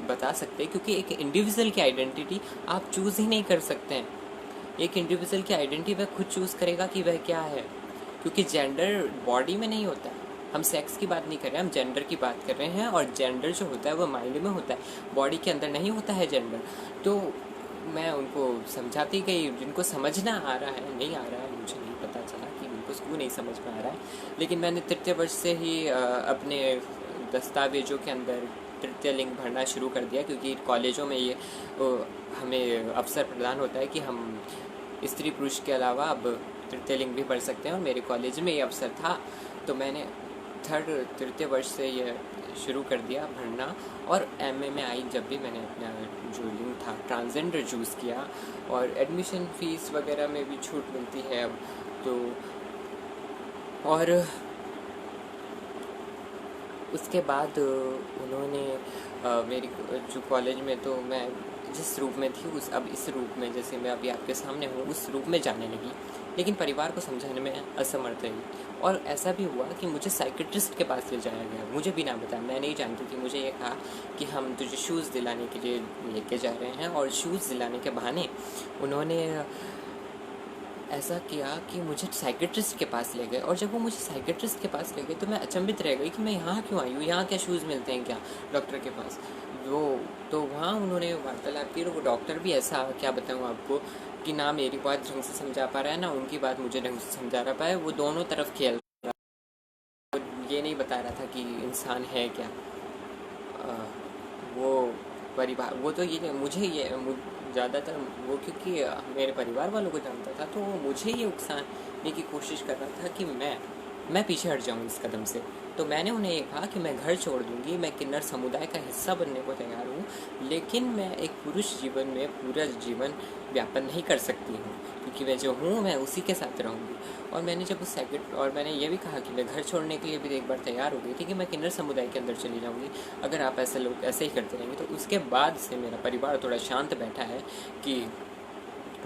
बता सकते, क्योंकि एक इंडिविजुअल की आइडेंटिटी आप चूज़ ही नहीं कर सकते हैं। एक इंडिविजुअल की आइडेंटिटी वह खुद चूज़ करेगा कि वह क्या है, क्योंकि जेंडर बॉडी में नहीं होता है। हम सेक्स की बात नहीं कर रहे हैं, हम जेंडर की बात कर रहे हैं। और जेंडर जो होता है वो माइंड में होता है, बॉडी के अंदर नहीं होता है जेंडर। तो मैं उनको समझाती गई, जिनको समझना आ रहा है, नहीं आ रहा है मुझे नहीं पता चला कि उनको क्यों नहीं समझ में आ रहा है। लेकिन मैंने तृतीय वर्ष से ही अपने दस्तावेजों के अंदर तृतीय लिंग भरना शुरू कर दिया, क्योंकि कॉलेजों में ये हमें अवसर प्रदान होता है कि हम स्त्री पुरुष के अलावा अब तृतीय लिंग भी भर सकते हैं, और मेरे कॉलेज में ये अवसर था। तो मैंने तृतीय वर्ष से ये शुरू कर दिया भरना। और एमए में आई जब भी मैंने अपना जो लिंग था ट्रांसजेंडर चूज़ किया, और एडमिशन फ़ीस वगैरह में भी छूट मिलती है अब तो। और उसके बाद उन्होंने मेरी जो कॉलेज में, तो मैं जिस रूप में थी अब इस रूप में, जैसे मैं अभी आपके सामने हूँ, उस रूप में जाने लगी। लेकिन परिवार को समझाने में असमर्थ रही। और ऐसा भी हुआ कि मुझे साइकेट्रिस्ट के पास ले जाया गया, मुझे भी ना बताया, मैं नहीं जानती थी। मुझे ये कहा कि हम तुझे शूज़ दिलाने के लिए लेके जा रहे हैं, और शूज़ दिलाने के बहाने उन्होंने ऐसा किया कि मुझे साइकेट्रिस्ट के पास ले गए। और जब वो मुझे साइकेट्रिस्ट के पास ले गए तो मैं अचंभित रह गई कि मैं यहाँ क्यों आई हूँ, यहाँ क्या शूज़ मिलते हैं क्या डॉक्टर के पास। तो वहाँ उन्होंने वार्तालाप की, और वो डॉक्टर भी ऐसा, क्या बताऊँ आपको, कि ना मेरी बात ढंग से समझा पा रहा है, ना उनकी बात मुझे ढंग से समझा रहा पाए। वो दोनों तरफ खेल रहा, ये नहीं बता रहा था कि इंसान है क्या। वो तो ये मुझे ये ज़्यादातर वो, क्योंकि मेरे परिवार वालों को जानता था, तो वो मुझे ये उकसाने की कोशिश कर रहा था कि मैं मैं पीछे हट जाऊँ इस कदम से। तो मैंने उन्हें ये कहा कि मैं घर छोड़ दूँगी, मैं किन्नर समुदाय का हिस्सा बनने को तैयार हूँ, लेकिन मैं एक पुरुष जीवन में पूरा जीवन व्यापन नहीं कर सकती हूँ, क्योंकि मैं जो हूँ मैं उसी के साथ रहूँगी। और मैंने जब उस सेकंड और मैंने ये भी कहा कि मैं घर छोड़ने के लिए भी एक बार तैयार हो गई थी कि मैं किन्नर समुदाय के अंदर चली जाऊँगी अगर आप ऐसे ही करते रहेंगे। तो उसके बाद से मेरा परिवार थोड़ा शांत बैठा है कि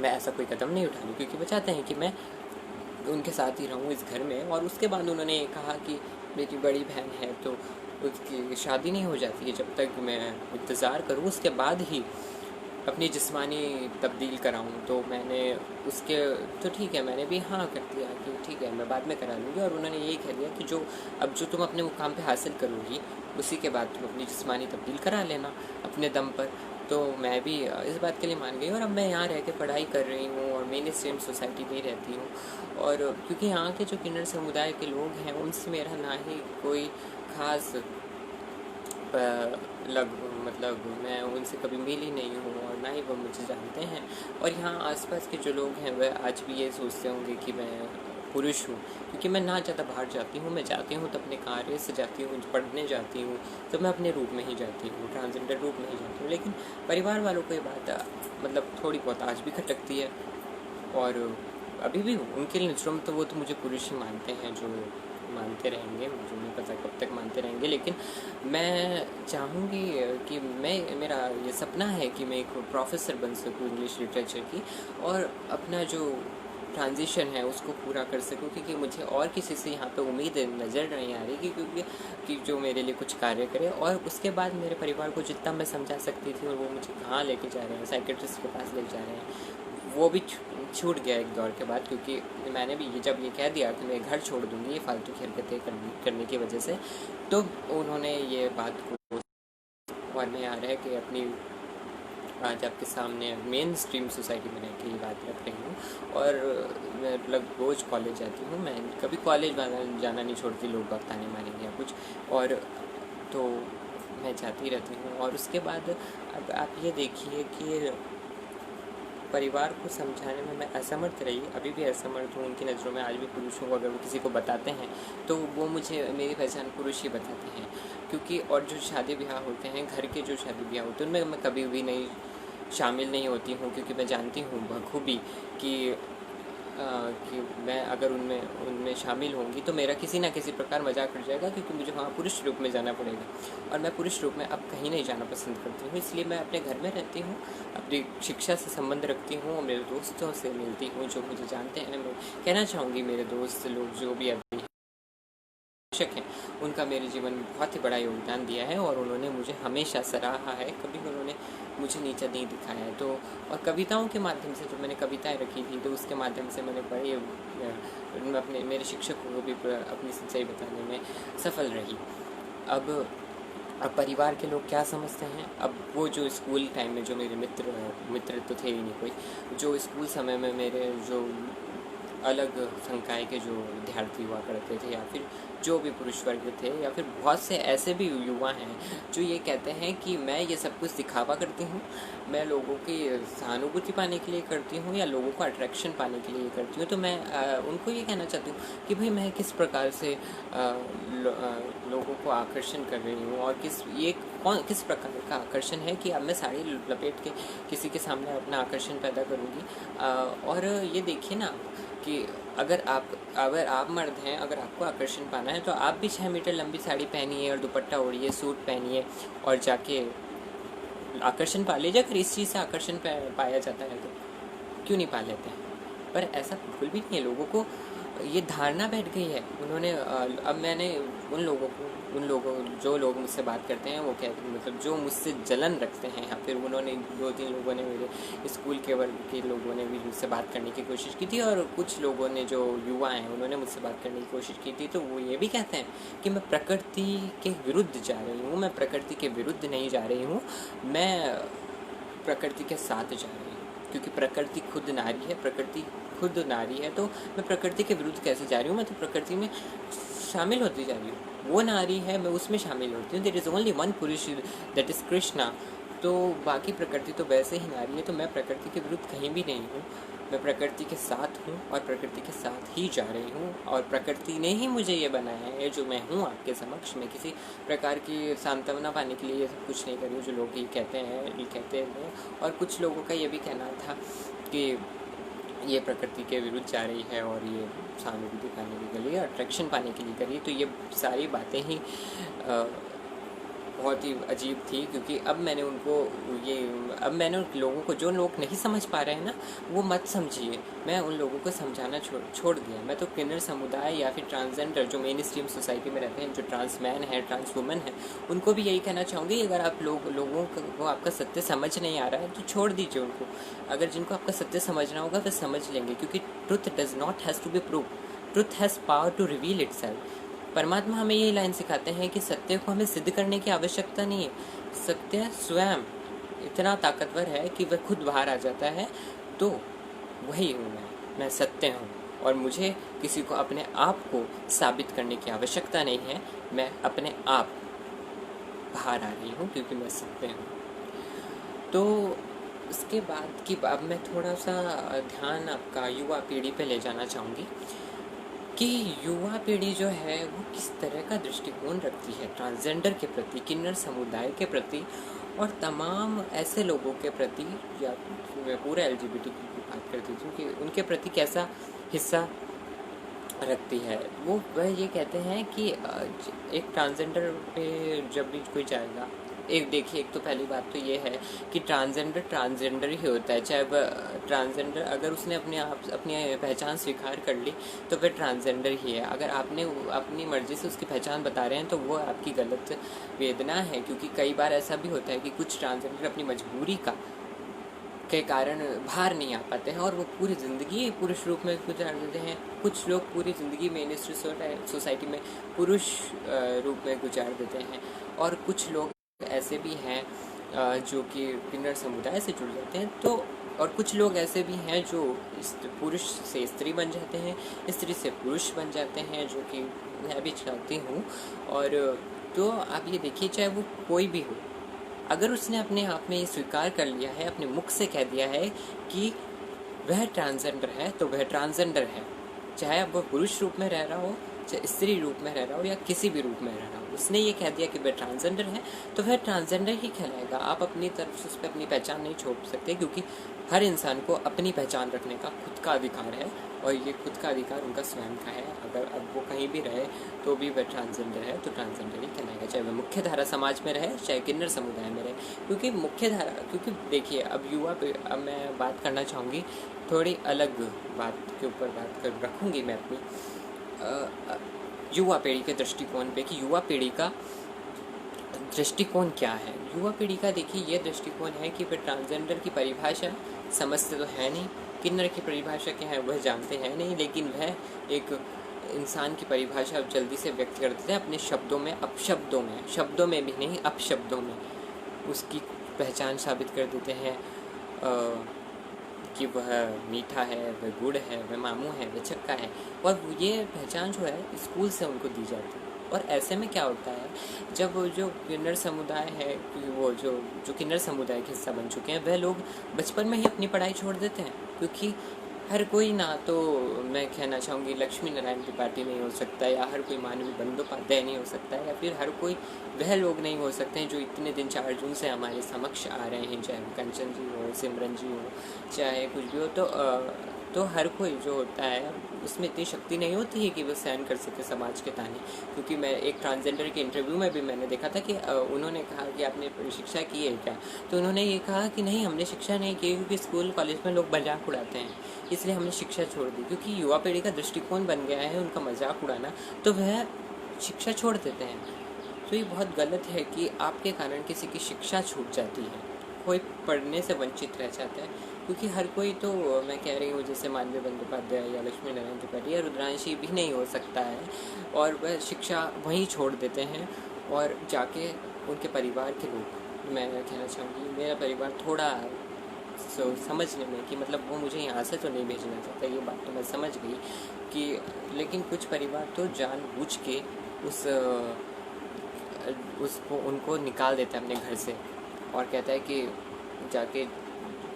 मैं ऐसा कोई कदम नहीं उठा लूँ, क्योंकि वो चाहते हैं कि मैं उनके साथ ही रहूँ इस घर में। और उसके बाद उन्होंने ये कहा कि मेरी बड़ी बहन है तो उसकी शादी नहीं हो जाती है जब तक मैं इंतज़ार करूँ, उसके बाद ही अपनी जिस्मानी तब्दील कराऊँ। तो मैंने उसके तो ठीक है, मैंने भी हाँ कर दिया कि ठीक है मैं बाद में करा लूँगी। और उन्होंने यही कह दिया कि जो तुम अपने मुकाम पे हासिल करोगी उसी के बाद तुम अपनी जिस्मानी तब्दील करा लेना अपने दम पर। तो मैं भी इस बात के लिए मान गई और अब मैं यहाँ रह के पढ़ाई कर रही हूँ और मेन स्ट्रीम सोसाइटी में रहती हूँ। और क्योंकि यहाँ के जो किन्नर समुदाय के लोग हैं उनसे मेरा ना ही कोई ख़ास मतलब मैं उनसे कभी मिली नहीं हूँ और ना ही वो मुझे जानते हैं। और यहाँ आसपास के जो लोग हैं वह आज भी ये सोचते होंगे कि मैं पुरुष हूँ, क्योंकि मैं ना ज़्यादा बाहर जाती हूँ। मैं जाती हूँ तो अपने कार्य से जाती हूँ, पढ़ने जाती हूँ तो मैं अपने रूप में ही जाती हूँ, ट्रांसजेंडर रूप में ही जाती हूँ। लेकिन परिवार वालों को ये बात मतलब थोड़ी बहुत आज भी खटकती है और अभी भी उनके नज़रों में तो वो तो मुझे पुरुष ही मानते हैं, जो मानते रहेंगे, मुझे नहीं पता कब तक मानते रहेंगे। लेकिन मैं चाहूँगी कि मेरा ये सपना है कि मैं एक प्रोफेसर बन सकूँ इंग्लिश लिटरेचर की और अपना जो ट्रांजिशन है उसको पूरा कर सकूँ, क्योंकि मुझे और किसी से यहाँ पे उम्मीद नज़र नहीं आ रही कि जो मेरे लिए कुछ कार्य करे। और उसके बाद मेरे परिवार को जितना मैं समझा सकती थी और वो मुझे कहाँ लेके जा रहे हैं, साइकेट्रिस्ट के पास ले जा रहे हैं, वो भी छूट गया एक दौर के बाद। क्योंकि मैंने भी जब ये कह दिया कि मैं घर छोड़ दूँगी ये फालतू की हरकतें करने की वजह से, तो उन्होंने ये बात को और मैं आ रहा है कि अपनी आज आपके सामने मेन स्ट्रीम सोसाइटी में रह के ये बात रख रही हूँ। और मैं मतलब रोज़ कॉलेज जाती हूँ, मैं कभी कॉलेज जाना नहीं छोड़ती, लोग बात ताने मारेंगे या कुछ, और तो मैं जाती रहती हूँ। और उसके बाद अब आप ये देखिए कि परिवार को समझाने में मैं असमर्थ रही, अभी भी असमर्थ हूँ। उनकी नज़रों में आज भी पुरुष हूँ। अगर वो किसी को बताते हैं तो वो मुझे मेरी पहचान पुरुष ही बताते हैं, क्योंकि और जो शादी ब्याह होते हैं, घर के जो शादी ब्याह होते हैं, उनमें मैं कभी भी नहीं शामिल नहीं होती हूँ, क्योंकि मैं जानती हूँ बखूबी कि मैं अगर उनमें शामिल होंगी तो मेरा किसी ना किसी प्रकार मजाक उड़ जाएगा, क्योंकि मुझे वहाँ पुरुष रूप में जाना पड़ेगा। और मैं पुरुष रूप में अब कहीं नहीं जाना पसंद करती हूँ, इसलिए मैं अपने घर में रहती हूँ, अपनी शिक्षा से संबंध रखती हूँ और मेरे दोस्तों से मिलती हूँ जो मुझे जानते हैं। मैं कहना चाहूँगी मेरे दोस्त लोग जो भी अभी शिक्षक हैं, उनका मेरे जीवन में बहुत ही बड़ा योगदान दिया है और उन्होंने मुझे हमेशा सराहा है, कभी उन्होंने मुझे नीचा नहीं दिखाया है। तो और कविताओं के माध्यम से, जो मैंने कविताएं रखी थी तो उसके माध्यम से मैंने अपने मेरे शिक्षकों को भी अपनी सच्चाई बताने में सफल रही। अब परिवार के लोग क्या समझते हैं, अब वो जो स्कूल टाइम में जो मेरे मित्र तो थे ही नहीं कोई, जो स्कूल समय में मेरे जो अलग संकाय के जो विद्यार्थी हुआ करते थे, या फिर जो भी पुरुष वर्ग थे, या फिर बहुत से ऐसे भी युवा हैं जो ये कहते हैं कि मैं ये सब कुछ दिखावा करती हूँ, मैं लोगों की सहानुभूति पाने के लिए करती हूँ या लोगों को अट्रैक्शन पाने के लिए करती हूँ। तो मैं उनको ये कहना चाहती हूँ कि भाई मैं किस प्रकार से लोगों को आकर्षण कर रही हूँ और किस प्रकार का आकर्षण है कि अब मैं साड़ी लपेट के किसी के सामने अपना आकर्षण पैदा करूँगी। और ये देखिए ना कि अगर आप मर्द हैं, अगर आपको आकर्षण पाना है तो आप भी 6 मीटर लंबी साड़ी पहनिए और दुपट्टा ओढ़िए, सूट पहनिए और जाके आकर्षण पा लीजिए। अगर इस चीज़ से आकर्षण पाया जाता है तो क्यों नहीं पा लेते हैं। पर ऐसा बिल्कुल भी नहीं है, लोगों को ये धारणा बैठ गई है। उन्होंने अब मैंने जो लोग मुझसे बात करते हैं वो कहते हैं, मतलब जो मुझसे जलन रखते हैं, या फिर उन्होंने 2-3 लोगों ने, मेरे स्कूल के वर्ग के लोगों ने भी मुझसे बात करने की कोशिश की थी, और कुछ लोगों ने जो युवा हैं उन्होंने मुझसे बात करने की कोशिश की थी। तो वो ये भी कहते हैं कि मैं प्रकृति के विरुद्ध जा रही हूँ। मैं प्रकृति के विरुद्ध नहीं जा रही हूँ, मैं प्रकृति के साथ जा रही हूँ, क्योंकि प्रकृति खुद नारी है, प्रकृति खुद नारी है, तो मैं प्रकृति के विरुद्ध कैसे जा रही हूँ। मैं तो प्रकृति में शामिल होती जा रही हूँ, वो नारी है, मैं उसमें शामिल होती हूँ। देयर इज़ ओनली वन पुरुष, दैट इज़ कृष्णा। तो बाकी प्रकृति तो वैसे ही नारी है, तो मैं प्रकृति के विरुद्ध कहीं भी नहीं हूँ। मैं प्रकृति के साथ हूँ और प्रकृति के साथ ही जा रही हूँ, और प्रकृति ने ही मुझे ये बनाया है जो मैं हूँ आपके समक्ष। मैं किसी प्रकार की सांत्वना पाने के लिए ये सब कुछ नहीं कर रही हूँ जो लोग ये कहते हैं। और कुछ लोगों का ये भी कहना था कि ये प्रकृति के विरुद्ध जा रही है और ये सहानुभूति पाने के लिए, अट्रैक्शन पाने के लिए कर रही है। तो ये सारी बातें ही बहुत ही अजीब थी, क्योंकि अब मैंने उन लोगों को, जो लोग नहीं समझ पा रहे हैं ना, वो मत समझिए। मैं उन लोगों को समझाना छोड़ दिया। मैं तो किन्नर समुदाय या फिर ट्रांसजेंडर जो मेन स्ट्रीम सोसाइटी में रहते हैं, जो ट्रांस मैन है, ट्रांस वुमन है, उनको भी यही कहना चाहूँगी, अगर आप लोगों को आपका सत्य समझ नहीं आ रहा है तो छोड़ दीजिए उनको। अगर जिनको आपका सत्य समझना होगा वो समझ लेंगे, क्योंकि truth does not has to be prove, truth has power to reveal itself. परमात्मा हमें ये लाइन सिखाते हैं कि सत्य को हमें सिद्ध करने की आवश्यकता नहीं है। सत्य स्वयं इतना ताकतवर है कि वह खुद बाहर आ जाता है। तो वही हूँ मैं सत्य हूँ, और मुझे किसी को अपने आप को साबित करने की आवश्यकता नहीं है। मैं अपने आप बाहर आ रही हूँ क्योंकि मैं सत्य हूँ। तो उसके बाद की अब मैं थोड़ा सा ध्यान आपका युवा पीढ़ी पे ले जाना चाहूँगी कि युवा पीढ़ी जो है वो किस तरह का दृष्टिकोण रखती है ट्रांसजेंडर के प्रति, किन्नर समुदाय के प्रति, और तमाम ऐसे लोगों के प्रति, या मैं पूरे LGBT की बात करती हूँ कि उनके प्रति कैसा हिस्सा रखती है। वह ये कहते हैं कि एक ट्रांसजेंडर पे जब भी कोई जाएगा, देखिए, एक तो पहली बात तो ये है कि ट्रांसजेंडर ही होता है। चाहे वह ट्रांसजेंडर, अगर उसने अपनी पहचान स्वीकार कर ली तो वह ट्रांसजेंडर ही है। अगर आपने अपनी मर्जी से उसकी पहचान बता रहे हैं तो वो आपकी गलत वेदना है, क्योंकि कई बार ऐसा भी होता है कि कुछ ट्रांसजेंडर अपनी मजबूरी के कारण बाहर नहीं आ पाते हैं और वो पूरी ज़िंदगी पुरुष रूप में गुजार देते हैं। कुछ लोग पूरी ज़िंदगी मेन स्ट्रीम सोसाइटी में पुरुष रूप में गुजार देते हैं, और कुछ लोग ऐसे भी हैं जो कि किन्नर समुदाय से जुड़ जाते हैं। तो और कुछ लोग ऐसे भी हैं जो पुरुष से स्त्री बन जाते हैं, स्त्री से पुरुष बन जाते हैं, जो कि मैं भी चाहती हूँ। और तो आप ये देखिए, चाहे वो कोई भी हो, अगर उसने अपने आप में ये स्वीकार कर लिया है, अपने मुख से कह दिया है कि वह ट्रांसजेंडर है, तो वह ट्रांसजेंडर है। चाहे अब वह पुरुष रूप में रह रहा हो, चाहे स्त्री रूप में रह रहा हो, या किसी भी रूप में रह रहा हो, उसने ये कह दिया कि वह ट्रांसजेंडर है, तो वह ट्रांसजेंडर ही कहलाएगा। आप अपनी तरफ से उस पर अपनी पहचान नहीं छोड़ सकते, क्योंकि हर इंसान को अपनी पहचान रखने का खुद का अधिकार है, और ये खुद का अधिकार उनका स्वयं का है। अगर अब वो कहीं भी रहे तो भी वह ट्रांसजेंडर है, तो ट्रांसजेंडर ही कहलाएगा, चाहे वह मुख्य धारा समाज में रहे, चाहे किन्नर समुदाय में रहे। क्योंकि देखिए, अब मैं बात करना चाहूँगी थोड़ी अलग बात के ऊपर रखूँगी मैं अपनी युवा पीढ़ी के दृष्टिकोण पे, कि युवा पीढ़ी का दृष्टिकोण क्या है। युवा पीढ़ी का देखिए ये दृष्टिकोण है कि वे ट्रांसजेंडर की परिभाषा समझते तो है नहीं, किन्नर की परिभाषा क्या है वह जानते हैं नहीं, लेकिन वह एक इंसान की परिभाषा अब जल्दी से व्यक्त कर देते हैं अपने शब्दों में, शब्दों में भी नहीं, अपशब्दों में उसकी पहचान साबित कर देते हैं कि वह मीठा है, वह गुड़ है, वह मामू है, वह चक्का है। और ये पहचान जो है स्कूल से उनको दी जाती है। और ऐसे में क्या होता है, जब जो किन्नर समुदाय है, वो जो किन्नर समुदाय के हिस्सा बन चुके हैं, वह लोग बचपन में ही अपनी पढ़ाई छोड़ देते हैं। क्योंकि हर कोई ना तो, मैं कहना चाहूँगी, लक्ष्मी नारायण त्रिपाठी नहीं हो सकता, या हर कोई मानवीय बंदोपाध्याय नहीं हो सकता, या फिर हर कोई वह लोग नहीं हो सकते हैं जो इतने दिन 4 जून से हमारे समक्ष आ रहे हैं, चाहे कंचन जी हो, सिमरन जी हो, चाहे कुछ भी हो। तो हर कोई जो होता है उसमें इतनी शक्ति नहीं होती है कि वो सहन कर सके समाज के ताने। क्योंकि मैं एक ट्रांसजेंडर के इंटरव्यू में भी मैंने देखा था कि उन्होंने कहा कि आपने शिक्षा की है क्या, तो उन्होंने ये कहा कि नहीं, हमने शिक्षा नहीं की, क्योंकि स्कूल कॉलेज में लोग मजाक उड़ाते हैं, इसलिए हमने शिक्षा छोड़ दी। क्योंकि युवा पीढ़ी का दृष्टिकोण बन गया है उनका मजाक उड़ाना, तो वह शिक्षा छोड़ देते हैं। तो ये बहुत गलत है कि आपके कारण किसी की शिक्षा छूट जाती है, कोई पढ़ने से वंचित रह जाता है। क्योंकि हर कोई तो, मैं कह रही हूँ, जैसे मानवीय बंदोपाध्याय या लक्ष्मी नारायण त्रिपाठी या रुद्रांशी भी नहीं हो सकता है, और वह शिक्षा वहीं छोड़ देते हैं और जाके उनके परिवार के लोग, मैं कहना चाहूँगी मेरा परिवार थोड़ा समझने में कि मतलब वो मुझे यहाँ से तो नहीं भेजना चाहता, ये बात तो मैं समझ गई कि, लेकिन कुछ परिवार तो जानबूझ के उनको निकाल देता है अपने घर से, और कहता है कि जाके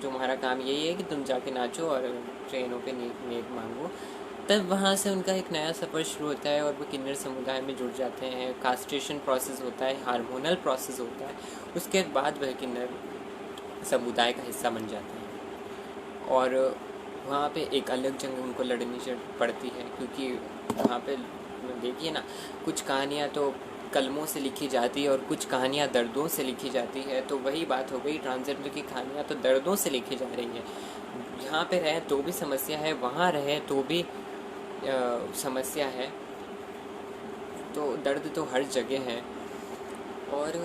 तुम्हारा काम यही है कि तुम जाके नाचो और ट्रेनों पे नेक नेक मांगो। तब वहाँ से उनका एक नया सफ़र शुरू होता है और वो किन्नर समुदाय में जुड़ जाते हैं। कास्ट्रेशन प्रोसेस होता है, हार्मोनल प्रोसेस होता है, उसके बाद वह किन्नर समुदाय का हिस्सा बन जाते हैं। और वहाँ पे एक अलग जंग उनको लड़नी पड़ती है, क्योंकि वहाँ पे देखिए ना, कुछ कहानियाँ तो कलमों से लिखी जाती है और कुछ कहानियाँ दर्दों से लिखी जाती है। तो वही बात हो गई, ट्रांसजेंडर की कहानियाँ तो दर्दों से लिखी जा रही हैं। यहाँ पे रहे तो भी समस्या है, वहाँ रहे तो भी समस्या है। तो दर्द तो हर जगह है। और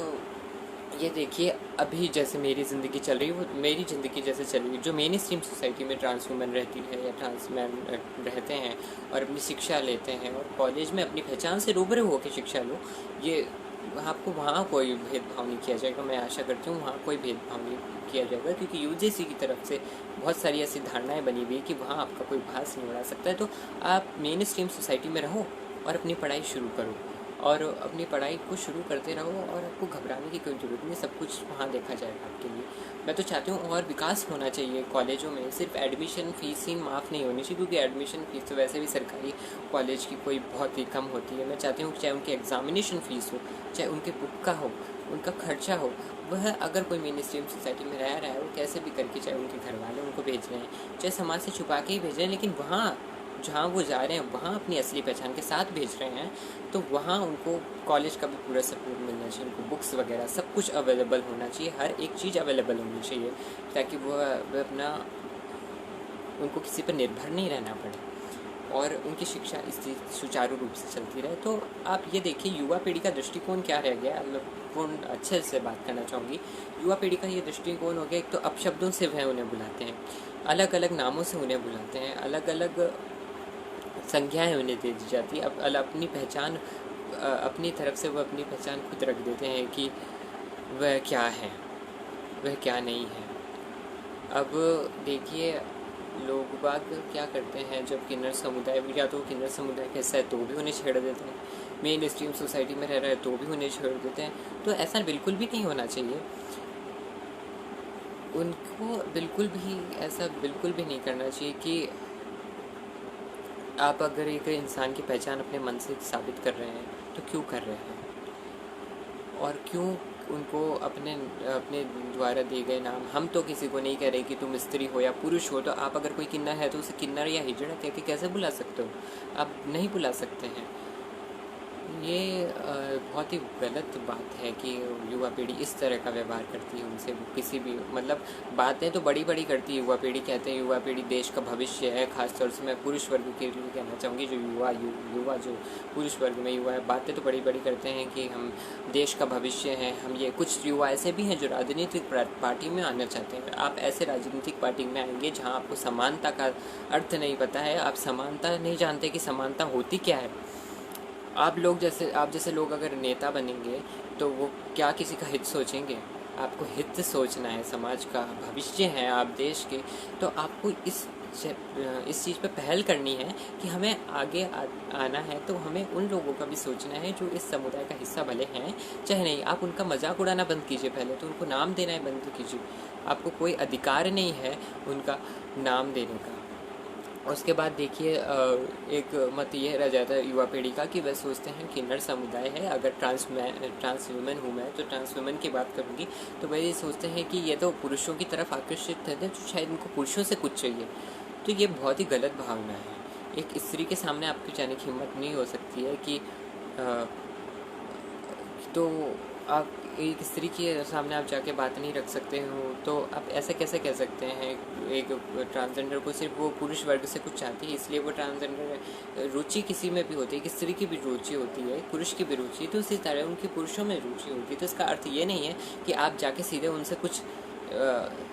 ये देखिए, अभी जैसे मेरी ज़िंदगी चल रही है, वो मेरी ज़िंदगी जैसे चल रही है, जो मेन स्ट्रीम सोसाइटी में ट्रांस वुमेन रहती है या ट्रांस मैन रहते हैं और अपनी शिक्षा लेते हैं और कॉलेज में अपनी पहचान से रूबरू होकर शिक्षा लो, ये आपको वहाँ कोई भेदभाव नहीं किया जाएगा। मैं आशा करती हूँ वहाँ कोई भेदभाव नहीं किया जाएगा, क्योंकि यूजीसी की तरफ से बहुत सारी ऐसी धारणाएँ बनी हुई है कि वहाँ आपका कोई भास नहीं उड़ा सकता है। तो आप मेन स्ट्रीम सोसाइटी में रहो और अपनी पढ़ाई शुरू करो और अपनी पढ़ाई को शुरू करते रहो, और आपको घबराने की कोई ज़रूरत नहीं, सब कुछ वहाँ देखा जाएगा आपके लिए। मैं तो चाहती हूँ और विकास होना चाहिए कॉलेजों में। सिर्फ एडमिशन फ़ीस ही माफ़ नहीं होनी चाहिए, क्योंकि एडमिशन फ़ीस तो वैसे भी सरकारी कॉलेज की कोई बहुत ही कम होती है। मैं चाहती हूँ चाहे उनकी एग्ज़ामिनेशन फ़ीस हो, चाहे उनके बुक का हो, उनका खर्चा हो, वह अगर कोई मेन स्ट्रीम सोसाइटी में रह रहा है, वो कैसे भी करके, चाहे उनके घर वाले उनको भेज रहे हैं, चाहे समाज से छुपा के ही भेज रहे हैं, लेकिन वहाँ जहाँ वो जा रहे हैं वहाँ अपनी असली पहचान के साथ भेज रहे हैं, तो वहाँ उनको कॉलेज का भी पूरा सपोर्ट मिलना चाहिए। उनको बुक्स वगैरह सब कुछ अवेलेबल होना चाहिए, हर एक चीज़ अवेलेबल होनी चाहिए, ताकि वह अपना उनको किसी पर निर्भर नहीं रहना पड़े और उनकी शिक्षा इस सुचारू रूप से चलती रहे। तो आप ये देखिए, युवा पीढ़ी का दृष्टिकोण क्या रह गया। मैं पूर्ण अच्छे से बात करना चाहूँगी। युवा पीढ़ी का ये दृष्टिकोण हो गया, एक तो अपशब्दों से वह उन्हें बुलाते हैं, अलग अलग नामों से उन्हें बुलाते हैं, अलग अलग संज्ञाएं उन्हें दे दी जाती है। अब अपनी पहचान अपनी तरफ से वह अपनी पहचान खुद रख देते हैं कि वह क्या है, वह क्या नहीं है। अब देखिए, लोग बाग क्या करते हैं, जब किन्नर समुदाय या तो किन्नर समुदाय का हिस्सा है तो भी उन्हें छेड़ देते हैं, मेन स्ट्रीम सोसाइटी में रह रहे हैं तो भी उन्हें छेड़ देते हैं। तो ऐसा बिल्कुल भी नहीं होना चाहिए। उनको बिल्कुल भी ऐसा बिल्कुल भी नहीं करना चाहिए कि आप अगर एक इंसान की पहचान अपने मन से साबित कर रहे हैं तो क्यों कर रहे हैं, और क्यों उनको अपने अपने द्वारा दिए गए नाम। हम तो किसी को नहीं कह रहे कि तुम स्त्री हो या पुरुष हो, तो आप अगर कोई किन्नर है तो उसे किन्नर या हिजड़ा कह के कैसे बुला सकते हो? आप नहीं बुला सकते हैं। ये बहुत ही गलत बात है कि युवा पीढ़ी इस तरह का व्यवहार करती है उनसे। किसी भी मतलब बातें तो बड़ी बड़ी करती है युवा पीढ़ी। कहते हैं युवा पीढ़ी देश का भविष्य है। खासतौर से मैं पुरुष वर्ग के लिए कहना चाहूँगी, जो युवा जो पुरुष वर्ग में युवा है, बातें तो बड़ी बड़ी करते हैं कि हम देश का भविष्य हैं, हम ये। कुछ युवा ऐसे भी हैं जो राजनीतिक पार्टी में आना चाहते हैं। आप ऐसे राजनीतिक पार्टी में आएंगे जहाँ आपको समानता का अर्थ नहीं पता है, आप समानता नहीं जानते कि समानता होती क्या है। आप जैसे लोग अगर नेता बनेंगे तो वो क्या किसी का हित सोचेंगे? आपको हित सोचना है, समाज का भविष्य है आप देश के, तो आपको इस चीज़ पे पहल करनी है कि हमें आगे आना है। तो हमें उन लोगों का भी सोचना है जो इस समुदाय का हिस्सा भले हैं चाहे नहीं। आप उनका मजाक उड़ाना बंद कीजिए, पहले तो उनको नाम देना है बंद कीजिए। आपको कोई अधिकार नहीं है उनका नाम देने का। उसके बाद देखिए, एक मत ये रह जाता है युवा पीढ़ी का कि वह सोचते हैं किन्नर समुदाय है, अगर ट्रांस वुमेन हूँ मैं तो ट्रांस वुमेन की बात करूँगी, तो वह ये सोचते हैं कि ये तो पुरुषों की तरफ आकर्षित है, तो शायद इनको पुरुषों से कुछ चाहिए। तो ये बहुत ही गलत भावना है। एक स्त्री के सामने आपकी जाने की हिम्मत नहीं हो सकती है कि तो आप एक स्त्री के सामने आप जाके बात नहीं रख सकते हो, तो आप ऐसे कैसे कह सकते हैं एक ट्रांसजेंडर को सिर्फ वो पुरुष वर्ग से कुछ चाहती है इसलिए वो ट्रांसजेंडर। रुचि किसी में भी होती है, कि स्त्री की भी रुचि होती है, पुरुष की भी रुचि, तो उसी तरह उनकी पुरुषों में रुचि होती है। तो इसका अर्थ ये नहीं है कि आप जाके सीधे उनसे कुछ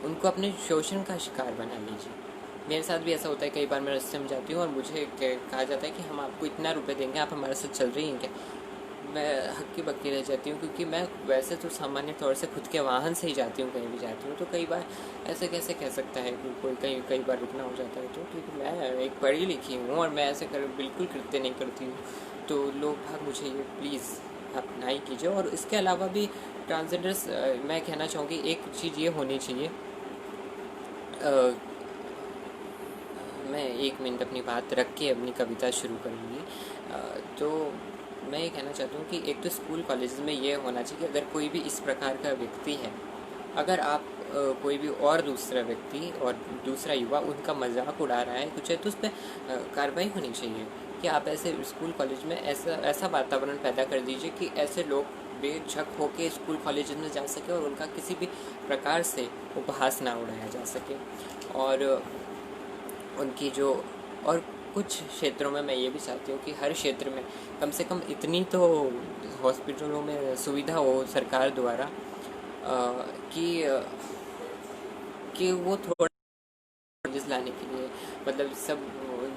उनको अपने शोषण का शिकार बना लीजिए। मेरे साथ भी ऐसा होता है, कई बार मैं रास्ते में जाती हूँ और मुझे कहा जाता है कि हम आपको इतना रुपए देंगे, आप हमारे साथ चल रही हैं क्या? मैं हक्की बक्की रह जाती हूँ, क्योंकि मैं वैसे तो सामान्य तौर से खुद के वाहन से ही जाती हूँ, कहीं भी जाती हूँ। तो कई बार ऐसे कैसे कह सकता है कि कोई कई बार रुकना हो जाता है, तो क्योंकि मैं एक पढ़ी लिखी हूँ और मैं ऐसे बिल्कुल कृत्य नहीं करती हूँ। तो लोग भाग मुझे ये प्लीज़ आप नहीं कीजिए। और इसके अलावा भी ट्रांसजेंडर्स, मैं कहना चाहूँगी एक चीज़ ये होनी चाहिए अ, मैं 1 मिनट अपनी बात रख के अपनी कविता शुरू करूँगी। तो मैं ये कहना चाहता हूँ कि एक तो स्कूल कॉलेज में ये होना चाहिए कि अगर कोई भी इस प्रकार का व्यक्ति है, अगर आप कोई भी और दूसरा व्यक्ति और दूसरा युवा उनका मजाक उड़ा रहा है कुछ है, तो उस पर कार्रवाई होनी चाहिए कि आप ऐसे स्कूल कॉलेज में ऐसा ऐसा वातावरण पैदा कर दीजिए कि ऐसे लोग बेझक होके स्कूल कॉलेज में जा सके और उनका किसी भी प्रकार से उपहास ना उड़ाया जा सके। और उनकी जो और कुछ क्षेत्रों में मैं ये भी चाहती हूँ कि हर क्षेत्र में कम से कम इतनी तो हॉस्पिटलों में सुविधा हो सरकार द्वारा, कि वो थोड़ा चार्जेस लाने के लिए, मतलब सब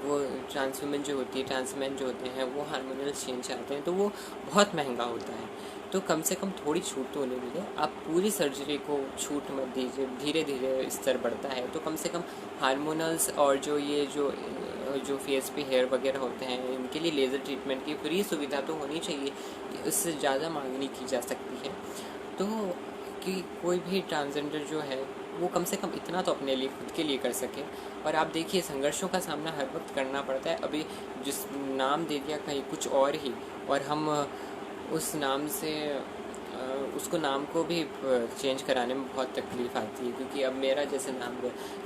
वो ट्रांसवुमेन जो होती है, ट्रांसमैन जो होते हैं, वो हार्मोनल चेंज चाहते हैं तो वो बहुत महंगा होता है। तो कम से कम थोड़ी छूट तो उन्हें मिले। आप पूरी सर्जरी को छूट मत दीजिए, धीरे धीरे स्तर बढ़ता है तो कम से कम हार्मोनल्स और जो ये जो फेस पे हेयर वगैरह होते हैं इनके लिए लेज़र ट्रीटमेंट की फ्री सुविधा तो होनी चाहिए, इससे ज़्यादा मांग नहीं की जा सकती है। तो कि कोई भी ट्रांसजेंडर जो है वो कम से कम इतना तो अपने लिए खुद के लिए कर सके। और आप देखिए संघर्षों का सामना हर वक्त करना पड़ता है। अभी जिस नाम दे दिया कहीं कुछ और ही, और हम उस नाम से उसको नाम को भी चेंज कराने में बहुत तकलीफ़ आती है, क्योंकि अब मेरा जैसे नाम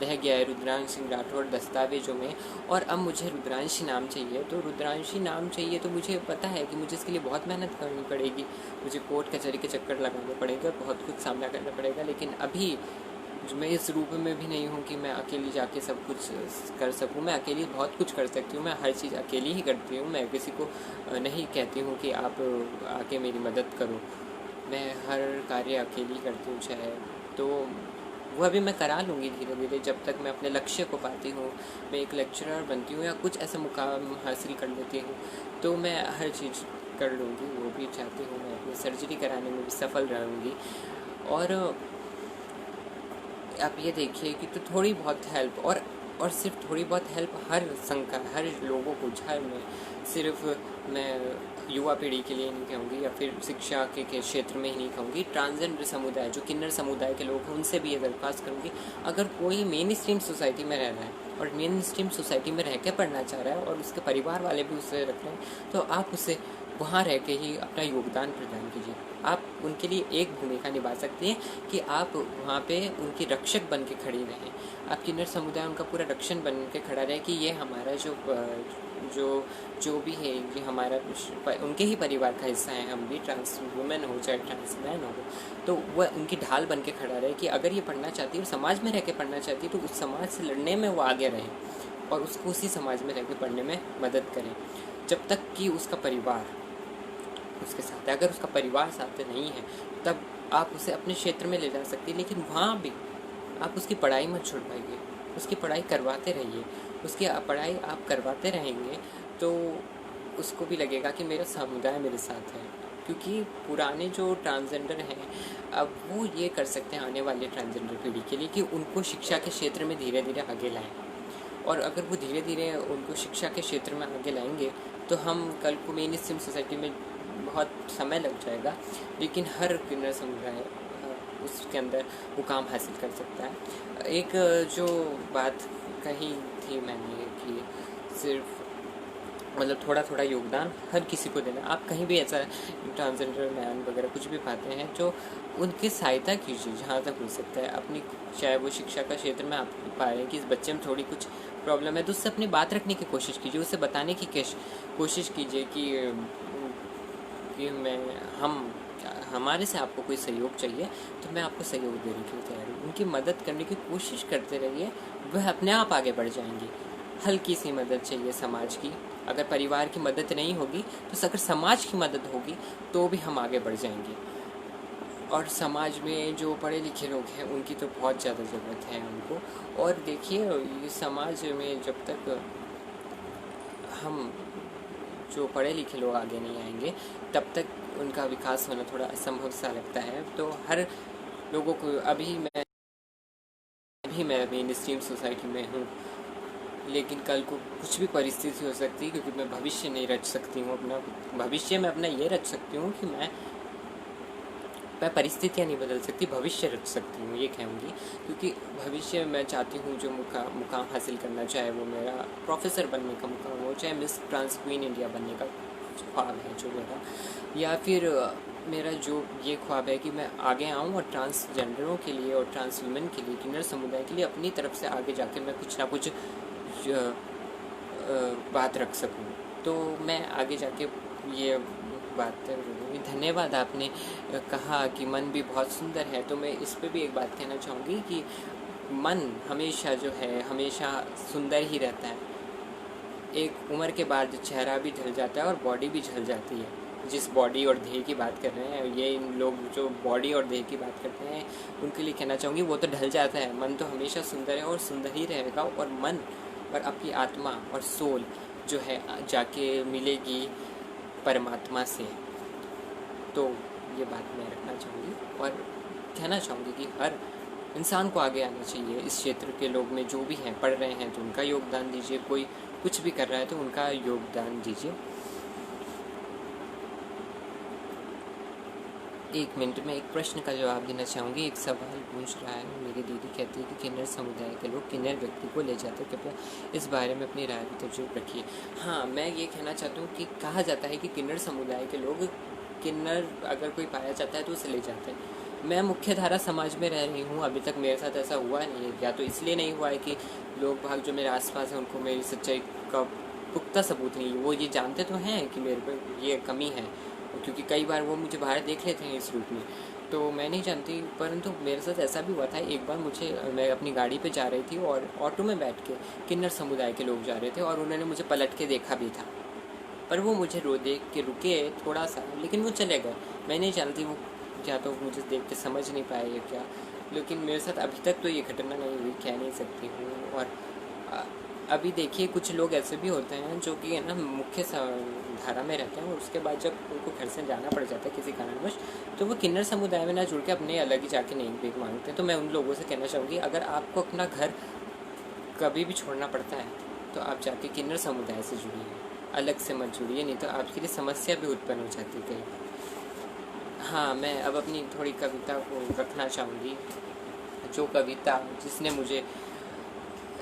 रह गया है रुद्रांश सिंह राठौड़ दस्तावेज़ों में, और अब मुझे रुद्रांशी नाम चाहिए। तो रुद्रांशी नाम चाहिए तो मुझे पता है कि मुझे इसके लिए बहुत मेहनत करनी पड़ेगी, मुझे कोर्ट कचहरी के चक्कर लगाने पड़ेंगे और बहुत कुछ सामना करना पड़ेगा। लेकिन अभी मैं इस रूप में भी नहीं हूँ कि मैं अकेली जाके सब कुछ कर सकूँ। मैं अकेली बहुत कुछ कर सकती हूँ, मैं हर चीज़ अकेली ही करती हूँ। मैं किसी को नहीं कहती हूँ कि आप आके मेरी मदद करो। मैं हर कार्य अकेली करती हूँ चाहे, तो वह भी मैं करा लूँगी धीरे धीरे जब तक मैं अपने लक्ष्य को पाती हूँ। मैं एक लेक्चरर बनती हूँ या कुछ ऐसा मुकाम हासिल कर लेती हूँ तो मैं हर चीज़ कर लूँगी। वो भी चाहती हूँ मैं अपनी सर्जरी कराने में भी सफल रहूँगी। और आप ये देखिए कि तो थोड़ी बहुत हेल्प, और सिर्फ थोड़ी बहुत हेल्प हर लोगों को हर में, सिर्फ मैं युवा पीढ़ी के लिए नहीं कहूँगी या फिर शिक्षा के क्षेत्र में ही नहीं कहूँगी, ट्रांसजेंडर समुदाय जो किन्नर समुदाय के लोग हैं उनसे भी ये दरख्वास्त करूँगी, अगर कोई मेन स्ट्रीम सोसाइटी में रह रहा है और मेन स्ट्रीम सोसाइटी में रह के पढ़ना चाह रहा है और उसके परिवार वाले भी उसे रख रहे हैं, तो आप उसे वहाँ रह के ही अपना योगदान प्रदान कीजिए। आप उनके लिए एक भूमिका निभा सकते हैं कि आप वहाँ पे उनकी रक्षक बन के खड़ी रहें। आप किन्नर समुदाय उनका पूरा रक्षण बन के खड़ा रहे कि ये हमारा जो भी है ये हमारा उनके ही परिवार का हिस्सा है। हम भी ट्रांस वुमेन हो चाहे ट्रांस मैन हो, तो वह उनकी ढाल बन के खड़ा रहे कि अगर ये पढ़ना चाहती है और समाज में रह के पढ़ना चाहती है तो उस समाज से लड़ने में वो आगे रहे और उसको उसी समाज में रह के पढ़ने में मदद करें, जब तक कि उसका परिवार उसके साथ है। अगर उसका परिवार साथ नहीं है तब आप उसे अपने क्षेत्र में ले जा सकते हैं, लेकिन वहाँ भी आप उसकी पढ़ाई मत छुड़वाइए, उसकी पढ़ाई करवाते रहिए। उसकी पढ़ाई आप करवाते रहेंगे तो उसको भी लगेगा कि मेरा समुदाय मेरे साथ है। क्योंकि पुराने जो ट्रांसजेंडर हैं अब वो ये कर सकते हैं आने वाले ट्रांसजेंडर पीढ़ी के लिए कि उनको शिक्षा के क्षेत्र में धीरे धीरे आगे लाएं। और अगर वो धीरे धीरे उनको शिक्षा के क्षेत्र में आगे लाएंगे तो हम कल को मेन स्ट्रीम सोसाइटी में बहुत समय लग जाएगा, लेकिन हर किन्नर समुदाय उसके अंदर मुकाम हासिल कर सकता है। एक जो बात कही थी मैंने कि सिर्फ मतलब थोड़ा थोड़ा योगदान हर किसी को देना। आप कहीं भी ऐसा ट्रांसजेंडर मैन वगैरह कुछ भी पाते हैं तो उनकी सहायता कीजिए जहाँ तक हो सकता है अपनी, चाहे वो शिक्षा का क्षेत्र में आप पा रहे हैं कि इस बच्चे में थोड़ी कुछ प्रॉब्लम है तो उससे अपनी बात रखने की कोशिश कीजिए, उसे बताने की कोशिश कीजिए कि हमारे से आपको कोई सहयोग चाहिए तो मैं आपको सहयोग देने के लिए तैयार हूँ। उनकी मदद करने की कोशिश करते रहिए, वह अपने आप आगे बढ़ जाएंगे। हल्की सी मदद चाहिए समाज की, अगर परिवार की मदद नहीं होगी तो अगर समाज की मदद होगी तो भी हम आगे बढ़ जाएंगे। और समाज में जो पढ़े लिखे लोग हैं उनकी तो बहुत ज़्यादा ज़रूरत है उनको। और देखिए ये समाज में जब तक हम जो पढ़े लिखे लोग आगे नहीं आएंगे तब तक उनका विकास होना थोड़ा असंभव सा लगता है। तो हर लोगों को अभी मैं मेन स्ट्रीम सोसाइटी में हूँ, लेकिन कल को कुछ भी परिस्थिति हो सकती है क्योंकि मैं भविष्य नहीं रच सकती हूँ। अपना भविष्य मैं अपना ये रच सकती हूँ कि मैं मैं परिस्थितियाँ नहीं बदल सकती, भविष्य रच सकती हूँ, ये कहूँगी। क्योंकि भविष्य में चाहती हूँ जो मुकाम हासिल करना, चाहे वो मेरा प्रोफेसर बनने का मुकाम हो, चाहे मिस ट्रांस क्वीन इंडिया बनने का ख्वाब है जो मेरा, या फिर मेरा जो ये ख्वाब है कि मैं आगे आऊँ और ट्रांसजेंडरों के लिए और ट्रांस वुमेन के लिए, किन्नर समुदाय के लिए अपनी तरफ से आगे जाके मैं कुछ ना कुछ बात रख सकूँ। तो मैं आगे जाके ये बात करूँगी। धन्यवाद, आपने कहा कि मन भी बहुत सुंदर है, तो मैं इस पे भी एक बात कहना चाहूँगी कि मन हमेशा जो है हमेशा सुंदर ही रहता है। एक उम्र के बाद चेहरा भी ढल जाता है और बॉडी भी ढल जाती है। जिस बॉडी और देह की बात कर रहे हैं, ये इन लोग जो बॉडी और देह की बात करते हैं उनके लिए कहना चाहूँगी वो तो ढल जाता है, मन तो हमेशा सुंदर है और सुंदर ही रहेगा। और मन और आपकी आत्मा और सोल जो है जाके मिलेगी परमात्मा से। तो ये बात मैं रखना चाहूँगी और कहना चाहूँगी कि हर इंसान को आगे आना चाहिए। इस क्षेत्र के लोग में जो भी हैं, पढ़ रहे हैं तो उनका योगदान दीजिए, कोई कुछ भी कर रहा है तो उनका योगदान दीजिए। एक मिनट में एक प्रश्न का जवाब देना चाहूँगी। एक सवाल पूछ रहा है, मेरी दीदी कहती है कि किन्नर समुदाय के लोग किन्नर व्यक्ति को ले जाते, कृपया इस बारे में अपनी राय तजुर्बे रखिए। हाँ, मैं ये कहना चाहता हूँ कि कहा जाता है कि किन्नर समुदाय के लोग, किन्नर अगर कोई पाया जाता है तो उसे ले जाते हैं। मैं मुख्य धारा समाज में रह रही हूँ, अभी तक मेरे साथ ऐसा हुआ नहीं है। या तो इसलिए नहीं हुआ है कि लोग भाग जो मेरे आसपास हैं उनको मेरी सच्चाई का पुख्ता सबूत नहीं, वो ये जानते तो हैं कि मेरे पर ये कमी है, क्योंकि कई बार वो मुझे बाहर देख लेते हैं इस रूप में, तो मैं नहीं जानती। परंतु मेरे साथ ऐसा भी हुआ था, एक बार मैं अपनी गाड़ी पे जा रही थी और ऑटो में बैठ के किन्नर समुदाय के लोग जा रहे थे और उन्होंने मुझे पलट के देखा भी था, पर वो मुझे देख के रुके थोड़ा सा, लेकिन वो चले गए। मैं नहीं जानती वो क्या तो मुझे देख के समझ नहीं पाए या क्या, लेकिन मेरे साथ अभी तक तो ये घटना नहीं हुई, कह नहीं सकती हूँ। और अभी देखिए कुछ लोग ऐसे भी होते हैं जो कि है ना मुख्य धारा में रहते हैं और उसके बाद जब उनको घर से जाना पड़ जाता है किसी कारणवश, तो वो किन्नर समुदाय में ना जुड़ के अपने अलग ही जाके नहीं भीख मांगते हैं। तो मैं उन लोगों से कहना चाहूँगी, अगर आपको अपना घर कभी भी छोड़ना पड़ता है तो आप जाके किन्नर समुदाय से जुड़िए, अलग से मत जुड़िए, नहीं तो आपके लिए समस्या भी उत्पन्न हो जाती है कई बार। हाँ, मैं अब अपनी थोड़ी कविता को रखना चाहूँगी, जो कविता जिसने मुझे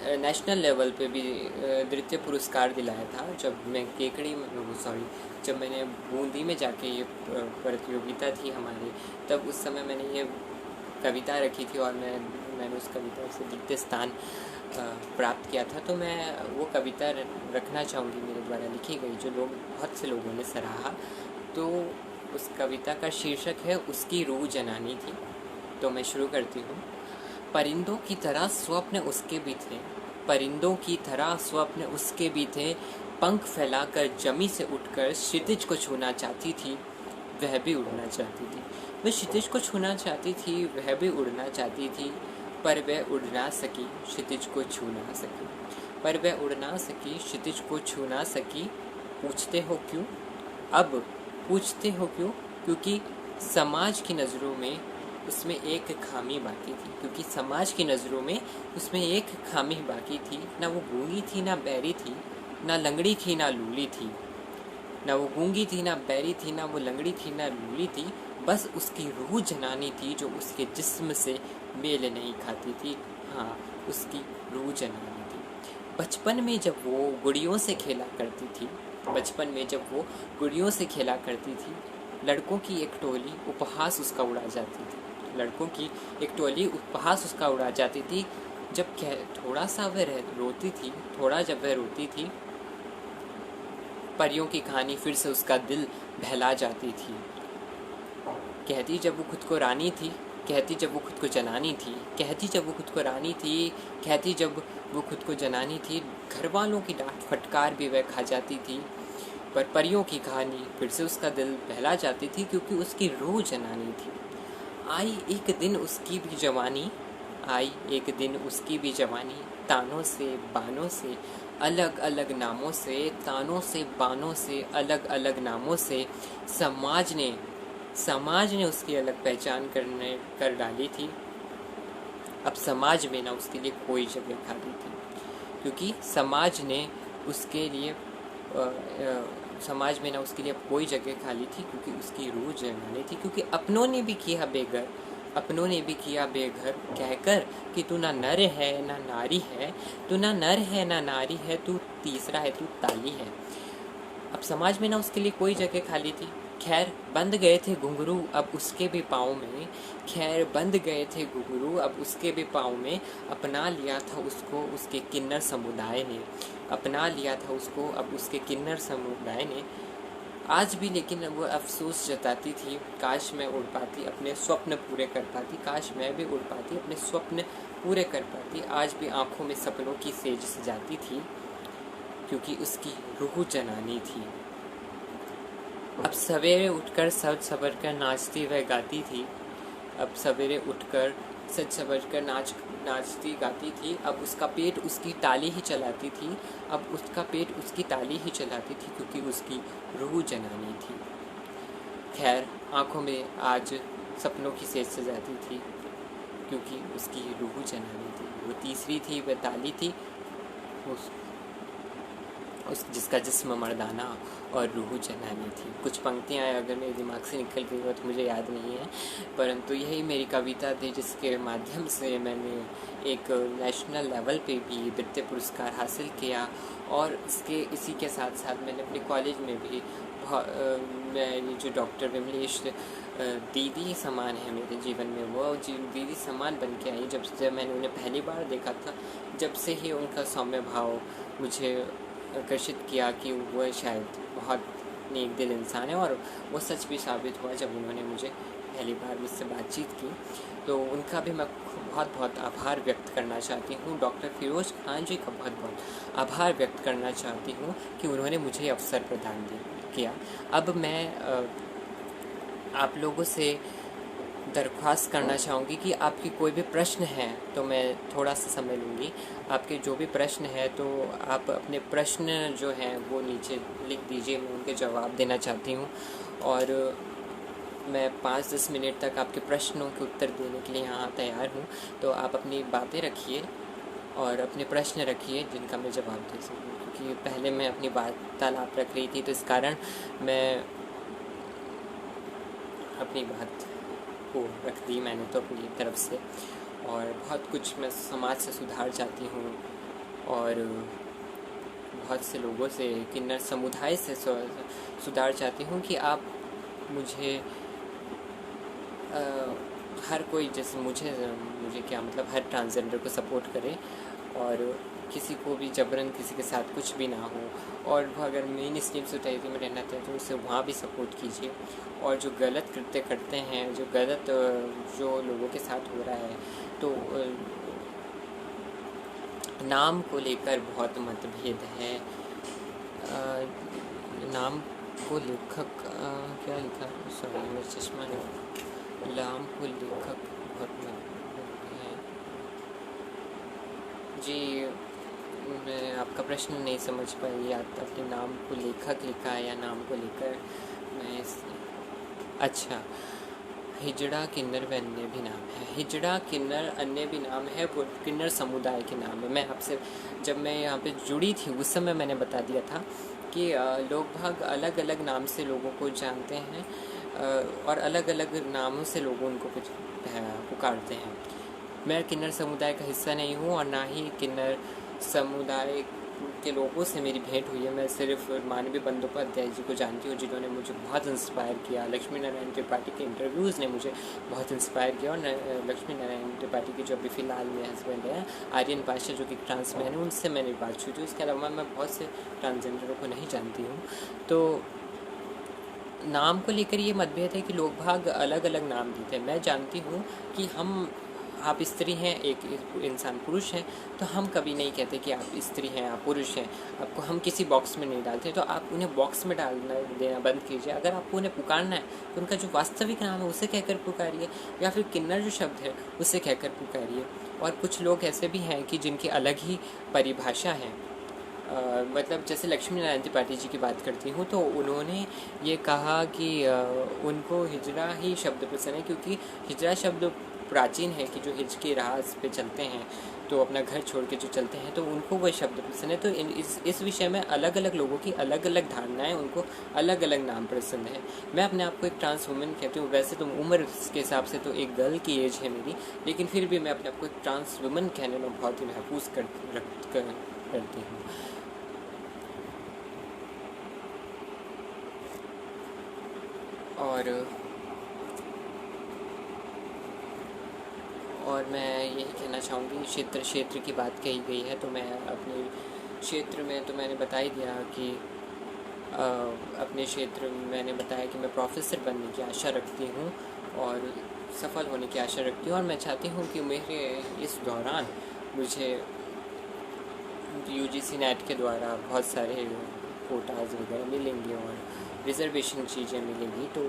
नेशनल लेवल पे भी द्वितीय पुरस्कार दिलाया था, जब मैं जब मैंने बूंदी में जाके ये प्रतियोगिता थी हमारी, तब उस समय मैंने ये कविता रखी थी और मैंने उस कविता से द्वितीय स्थान प्राप्त किया था। तो मैं वो कविता रखना चाहूँगी, मेरे द्वारा लिखी गई, जो बहुत से लोगों ने सराहा। तो उस कविता का शीर्षक है उसकी रूह जनानी थी। तो मैं शुरू करती हूँ। परिंदों की तरह स्वप्न उसके भी थे, परिंदों की तरह स्वप्न उसके भी थे, पंख फैलाकर जमी से उठकर क्षितिज को छूना चाहती थी, वह भी उड़ना चाहती थी। वह क्षितिज को छूना चाहती थी, वह भी उड़ना चाहती थी, पर वह उड़ ना सकी, क्षितिज को छू ना सकी। पर वह उड़ ना सकी, क्षितिज को छू ना सकी। पूछते हो क्यों? अब पूछते हो क्यों? क्योंकि समाज की नज़रों में उसमें एक खामी बाकी थी, क्योंकि समाज की नज़रों में उसमें एक खामी बाकी थी। ना वो गूंगी थी, ना बहरी थी, ना लंगड़ी थी, ना लूली थी। ना वो गूंगी थी, ना बहरी थी, ना वो लंगड़ी थी, ना लूली थी। बस उसकी रूह जनानी थी जो उसके जिस्म से मेल नहीं खाती थी। हाँ, उसकी रूह जनानी थी। बचपन में जब वो गुड़ियों से खेला करती थी, बचपन में जब वो गुड़ियों से खेला करती थी, लड़कों की एक टोली उपहास उसका उड़ा जाती थी। लड़कों की एक टोली उपहास उसका उड़ा जाती थी। जब थोड़ा सा वह रोती थी, थोड़ा जब वह रोती थी, परियों की कहानी फिर से उसका दिल बहला जाती थी। कहती जब वो खुद को रानी थी, कहती जब वो खुद को जनानी थी, कहती जब वो खुद को रानी थी, कहती जब वो खुद को जनानी थी। घर वालों की डांट फटकार भी वह खा जाती थी, पर परियों की कहानी फिर से उसका दिल बहला जाती थी, क्योंकि उसकी रूह जनानी थी। आई एक दिन उसकी भी जवानी, आई एक दिन उसकी भी जवानी, तानों से बानों से अलग अलग नामों से, तानों से बानों से अलग अलग नामों से समाज ने उसकी अलग पहचान कर डाली थी। अब समाज में ना उसके लिए कोई जगह खाली थी, क्योंकि समाज ने उसके लिए समाज में ना उसके लिए अब कोई जगह खाली थी, क्योंकि उसकी रूह जलानी थी, क्योंकि अपनों ने भी किया बेघर, अपनों ने भी किया बेघर, कहकर कि तू ना नर है ना नारी है, तू ना नर है ना नारी है, तू तीसरा है, तू ताली है। अब समाज में ना उसके लिए कोई जगह खाली थी। खैर बंध गए थे घुंघरू अब उसके भी पाँव में, खैर बंध गए थे घुंघरू अब उसके भी पाँव में, अपना लिया था उसको उसके किन्नर समुदाय ने, अपना लिया था उसको अब उसके किन्नर समुदाय ने। आज भी लेकिन वो अफसोस जताती थी, काश मैं उड़ पाती, अपने स्वप्न पूरे कर पाती, काश मैं भी उड़ पाती, अपने स्वप्न पूरे कर पाती। आज भी आंखों में सपनों की सेज सजाती थी, क्योंकि उसकी रूह जनानी थी। अब सवेरे उठकर सज सवर कर नाचती वह गाती थी, अब सवेरे उठकर सज सवर कर नाचती गाती थी। अब उसका पेट उसकी ताली ही चलाती थी, अब उसका पेट उसकी ताली ही चलाती थी, क्योंकि उसकी रूह जनानी थी। खैर आंखों में आज सपनों की सेज सजाती थी, क्योंकि उसकी रूह जनानी थी। वो तीसरी थी, वह ताली थी, उस जिसका जिस्म मर्दाना और रूह जनानी थी। कुछ पंक्तियाँ अगर मेरे दिमाग से निकल गई हो तो मुझे याद नहीं है, परंतु यही मेरी कविता थी, जिसके माध्यम से मैंने एक नेशनल लेवल पे भी नृत्य पुरस्कार हासिल किया। और इसी के साथ साथ मैंने अपने कॉलेज में भी मेरी जो डॉक्टर विमलेश दीदी समान है मेरे जीवन में, वो दीदी समान बन के आई। जब मैंने उन्हें पहली बार देखा था, जब से ही उनका सौम्य भाव मुझे आकर्षित किया कि वह शायद बहुत नेक दिल इंसान है, और वो सच भी साबित हुआ जब उन्होंने मुझे पहली बार मुझसे बातचीत की। तो उनका भी मैं बहुत बहुत आभार व्यक्त करना चाहती हूँ। डॉक्टर फिरोज़ खान जी का बहुत बहुत आभार व्यक्त करना चाहती हूँ कि उन्होंने मुझे अवसर प्रदान किया। अब मैं आप लोगों से दरख्वास्त करना चाहूँगी कि आपकी कोई भी प्रश्न है तो मैं थोड़ा सा समय लूँगी। आपके जो भी प्रश्न है तो आप अपने प्रश्न जो हैं वो नीचे लिख दीजिए, मैं उनके जवाब देना चाहती हूँ। और मैं 5-10 मिनट तक आपके प्रश्नों के उत्तर देने के लिए यहाँ तैयार हूँ। तो आप अपनी बातें रखिए और अपने प्रश्न रखिए जिनका मैं जवाब दे सकूँ, क्योंकि पहले मैं अपनी वार्तालाप रख रही थी, तो इस कारण मैं अपनी बात को रख दी मैंने तो अपनी तरफ से। और बहुत कुछ मैं समाज से सुधार चाहती हूँ, और बहुत से लोगों से, किन्नर समुदाय से सुधार चाहती हूँ कि आप मुझे हर कोई जैसे मुझे क्या मतलब हर ट्रांसजेंडर को सपोर्ट करे, और किसी को भी जबरन किसी के साथ कुछ भी ना हो। और वो अगर मेन स्ट्रीम सोसाइटी में रहना चाहते तो उसे वहाँ भी सपोर्ट कीजिए। और जो गलत कृत्य करते हैं, जो गलत जो लोगों के साथ हो रहा है, तो नाम को लेकर बहुत मतभेद है। नाम को लेखक क्या लिखा, सॉरी मेरा चश्मा नहीं, नाम को लेखक बहुत मतभेद है जी। मैं आपका प्रश्न नहीं समझ पाई, या अपने नाम को लेखक लिखा है या नाम को लेकर मैं अच्छा, हिजड़ा किन्नर व अन्य भी नाम है। हिजड़ा किन्नर अन्य भी नाम है, वो किन्नर समुदाय के नाम है। मैं आपसे जब मैं यहाँ पे जुड़ी थी उस समय मैंने बता दिया था कि लोग भाग अलग अलग नाम से लोगों को जानते हैं, और अलग अलग नामों से लोग उनको पुकारते हैं। मैं किन्नर समुदाय का हिस्सा नहीं हूँ, और ना ही किन्नर समुदाय के लोगों से मेरी भेंट हुई है। मैं सिर्फ मानवीय बंदोपाध्याय जी को जानती हूँ, जिन्होंने मुझे बहुत इंस्पायर किया। लक्ष्मी नारायण त्रिपाठी के इंटरव्यूज़ ने मुझे बहुत इंस्पायर किया, और लक्ष्मी नारायण त्रिपाठी के जो अभी फ़िलहाल में हस्बैंड हैं आर्यन पाशा, जो कि ट्रांस मैन है, उनसे मैंने बात हुई थी। उसके अलावा मैं बहुत से ट्रांसजेंडरों को नहीं जानती हूँ। तो नाम को लेकर ये मतभेद है कि लोग भाग अलग अलग नाम देते हैं। मैं जानती हूँ कि आप स्त्री हैं, एक इंसान पुरुष है, तो हम कभी नहीं कहते कि आप स्त्री हैं, आप पुरुष हैं। आपको हम किसी बॉक्स में नहीं डालते, तो आप उन्हें बॉक्स में देना बंद कीजिए। अगर आपको उन्हें पुकारना है तो उनका जो वास्तविक नाम है उसे कहकर पुकारिए, या फिर किन्नर जो शब्द है उसे कहकर पुकारिए। और कुछ लोग ऐसे भी हैं कि जिनकी अलग ही परिभाषा है। मतलब जैसे लक्ष्मी नारायण त्रिपाठी जी की बात करती हूँ, तो उन्होंने ये कहा कि उनको हिजड़ा ही शब्द पसंद है, क्योंकि हिजड़ा शब्द प्राचीन है कि जो हिज की राह पे चलते हैं, तो अपना घर छोड़ के जो चलते हैं तो उनको वो शब्द पसंद है। तो इस विषय में अलग अलग लोगों की अलग अलग धारणाएं, उनको अलग अलग नाम पसंद है। मैं अपने आप को एक ट्रांस वुमेन कहती हूँ। वैसे तो उम्र के हिसाब से तो एक गर्ल की एज है मेरी, लेकिन फिर भी मैं अपने आप को एक ट्रांस वुमेन कहने में बहुत ही महफूज करती हूँ। और मैं यही कहना चाहूँगी, क्षेत्र की बात कही गई है तो मैं अपने क्षेत्र में तो मैंने बता ही दिया कि अपने क्षेत्र में मैंने बताया कि मैं प्रोफेसर बनने की आशा रखती हूँ और सफल होने की आशा रखती हूँ। और मैं चाहती हूँ कि मेरे इस दौरान मुझे UGC नेट के द्वारा बहुत सारे कोटाज वगैरह मिलेंगे और रिजर्वेशन चीज़ें मिलेंगी, तो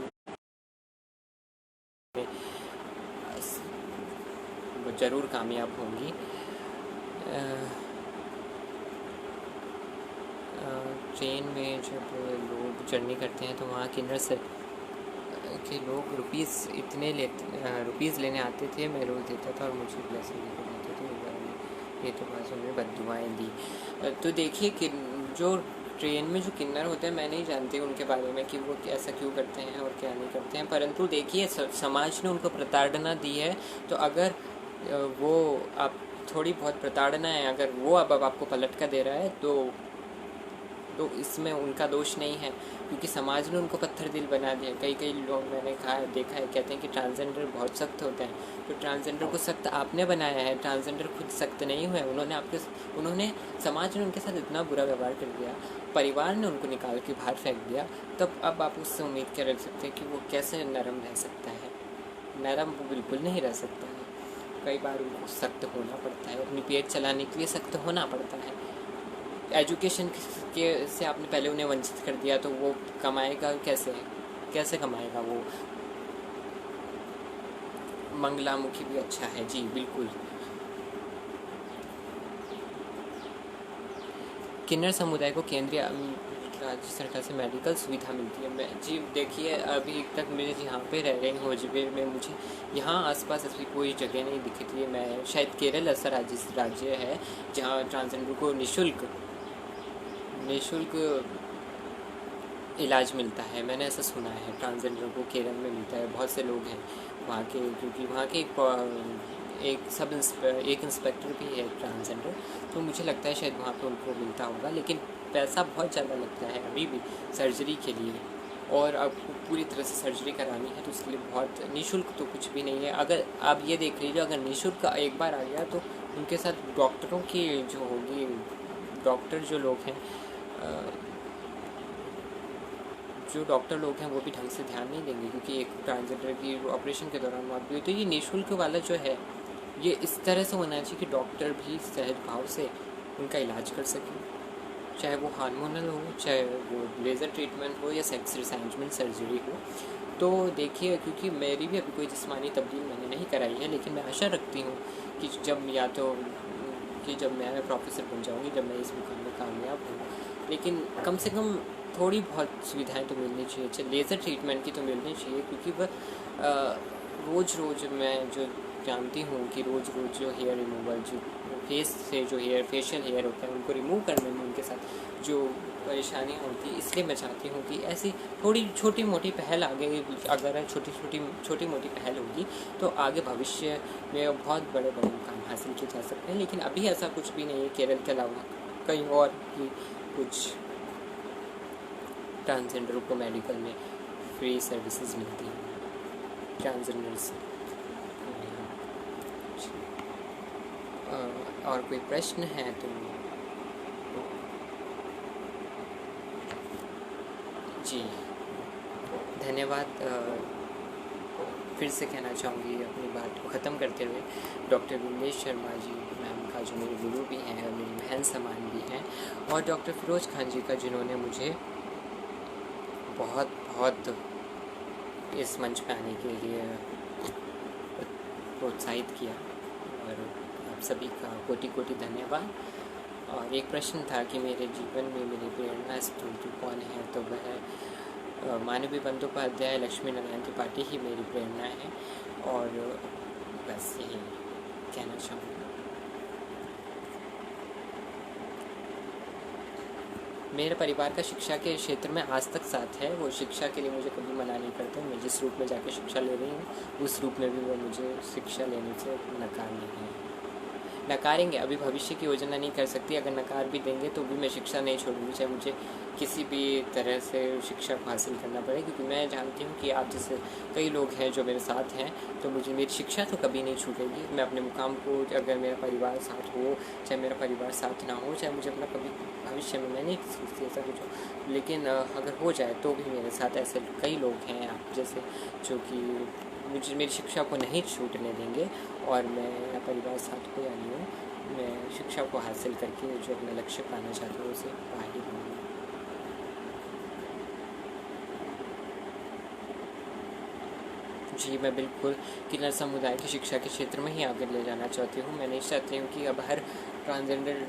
वो ज़रूर कामयाब होंगी। ट्रेन में जब लोग जर्नी करते हैं तो वहाँ किन्नर से के लोग रुपीज़ लेने आते थे, मैं रोज़ देता था और मुझे ब्लेसिंग लेकर जाते थे। ये तो बात उन्होंने बद्दुआएँ दी। तो देखिए कि जो ट्रेन में जो किन्नर होते हैं, मैं नहीं जानती उनके बारे में कि वो ऐसा क्यों करते हैं और क्या नहीं करते हैं, परंतु देखिए समाज ने उनको प्रताड़ना दी है। तो अगर वो आप थोड़ी बहुत प्रताड़ना है, अगर वो अब आपको पलट कर दे रहा है तो इसमें उनका दोष नहीं है, क्योंकि समाज ने उनको पत्थर दिल बना दिया। कई लोग मैंने देखा है, कहते हैं कि ट्रांसजेंडर बहुत सख्त होते हैं। तो ट्रांसजेंडर को सख्त आपने बनाया है, ट्रांसजेंडर खुद सख्त नहीं हुए। उन्होंने समाज ने उनके साथ इतना बुरा व्यवहार कर दिया, परिवार ने उनको निकाल के बाहर फेंक दिया। तब अब आप उससे उम्मीद क्या रख सकते हैं कि वो कैसे नरम रह सकता है? नरम वो बिल्कुल नहीं रह सकता है। कई बार उनको सख्त होना पड़ता है, अपनी पेट चलाने के लिए सख्त होना पड़ता है। एजुकेशन के से आपने पहले उन्हें वंचित कर दिया, तो वो कमाएगा कैसे कमाएगा? वो मंगलामुखी भी अच्छा है जी, बिल्कुल। किन्नर समुदाय को केंद्रीय राज्य सरकार से मेडिकल सुविधा मिलती है। जी देखिए, अभी तक मैं यहाँ पे रह रही हूँ अजमेर में, मुझे यहाँ आसपास ऐसी कोई जगह नहीं दिखती है। मैं शायद केरल ऐसा राज्य है जहाँ ट्रांसजेंडर को निःशुल्क इलाज मिलता है। मैंने ऐसा सुना है, ट्रांसजेंडर को केरल में मिलता है। बहुत से लोग हैं वहाँ के, क्योंकि वहाँ के एक इंस्पेक्टर भी है ट्रांसजेंडर, तो मुझे लगता है शायद वहाँ पे उनको मिलता होगा। लेकिन पैसा बहुत ज़्यादा लगता है अभी भी सर्जरी के लिए, और आपको पूरी तरह से सर्जरी करानी है तो उसके लिए बहुत निःशुल्क तो कुछ भी नहीं है। अगर आप ये देख लीजिए, अगर निःशुल्क एक बार आ गया तो उनके साथ डॉक्टरों की जो होगी, डॉक्टर जो लोग हैं वो भी ढंग से ध्यान नहीं देंगे, क्योंकि एक ट्रांसजेंडर की ऑपरेशन के दौरान मौत भी हुई। तो ये निःशुल्क वाला जो है, ये इस तरह से होना चाहिए कि डॉक्टर भी सहज भाव से उनका इलाज कर सकें, चाहे वो हार्मोनल हो, चाहे वो लेज़र ट्रीटमेंट हो या सेक्स रिसाइंजमेंट सर्जरी हो। तो देखिए, क्योंकि मेरी भी अभी कोई जिस्मानी तब्दील मैंने नहीं कराई है, लेकिन मैं आशा रखती हूँ कि जब मैं प्रोफेसर बन जाऊँगी, जब मैं इस मुकाम में कामयाब हूँ, लेकिन कम से कम थोड़ी बहुत सुविधाएं तो मिलनी चाहिए। अच्छा, लेज़र ट्रीटमेंट की तो मिलनी चाहिए, क्योंकि वह रोज़ मैं जो जानती हूँ कि रोज़ जो हेयर रिमूवल, जो फेस से जो फेशियल हेयर होता है, उनको रिमूव करने में उनके साथ जो परेशानियाँ होती है, इसलिए मैं चाहती हूँ कि ऐसी थोड़ी छोटी मोटी पहल आगे, अगर छोटी मोटी पहल होगी तो आगे भविष्य में बहुत बड़े मुकाम हासिल किए जा सकते हैं। लेकिन अभी ऐसा कुछ भी नहीं है केरल के अलावा कहीं और भी कुछ ट्रांसजेंडरों को मेडिकल में फ्री सर्विसेज मिलती हैं ट्रांसजेंडर्स। और कोई प्रश्न है तो जी धन्यवाद। फिर से कहना चाहूँगी अपनी बात को ख़त्म करते हुए, डॉक्टर विमलेश शर्मा जी मैम का जो मेरे गुरु भी हैं और मेरी बहन समान भी हैं, और डॉक्टर फिरोज़ खान जी का, जिन्होंने मुझे बहुत इस मंच पे आने के लिए प्रोत्साहित किया, और आप सभी का कोटि धन्यवाद। और एक प्रश्न था कि मेरे जीवन में मेरी प्रेरणा स्रोत कौन है, तो वह माननीय बंदोपाध्याय लक्ष्मी नारायण त्रिपाठी ही मेरी प्रेरणा है, और बस यही कहना चाहूँगा। मेरे परिवार का शिक्षा के क्षेत्र में आज तक साथ है। वो शिक्षा के लिए मुझे कभी मना नहीं करते। मैं जिस रूप में जाकर शिक्षा ले रही हूँ उस रूप में भी वो मुझे शिक्षा लेने से नकार नहीं है। नकारेंगे, अभी भविष्य की योजना नहीं कर सकती। अगर नकार भी देंगे तो भी मैं शिक्षा नहीं छोड़ूंगी, चाहे मुझे किसी भी तरह से शिक्षा को हासिल करना पड़े, क्योंकि मैं जानती हूँ कि आप जैसे कई लोग हैं जो मेरे साथ हैं, तो मुझे मेरी शिक्षा तो कभी नहीं छूटेगी। मैं अपने मुकाम को, अगर मेरा परिवार साथ हो चाहे मेरा परिवार साथ ना हो, चाहे मुझे अपना कभी भविष्य में, मैं नहीं सोचती ऐसा कुछ हो, लेकिन अगर हो जाए तो भी मेरे साथ ऐसे कई लोग हैं आप जैसे जो कि मुझे मेरी शिक्षा को नहीं छूटने देंगे। और मैं, मेरा परिवार साथ हो या नहीं हो, मैं शिक्षा को हासिल करके जो अपना लक्ष्य पाना चाहता हूँ उसे पा ही लूँगी। जी, मैं बिल्कुल किन्नर समुदाय की शिक्षा के क्षेत्र में ही आगे ले जाना चाहती हूँ। मैं नहीं चाहती हूँ कि अब हर ट्रांसजेंडर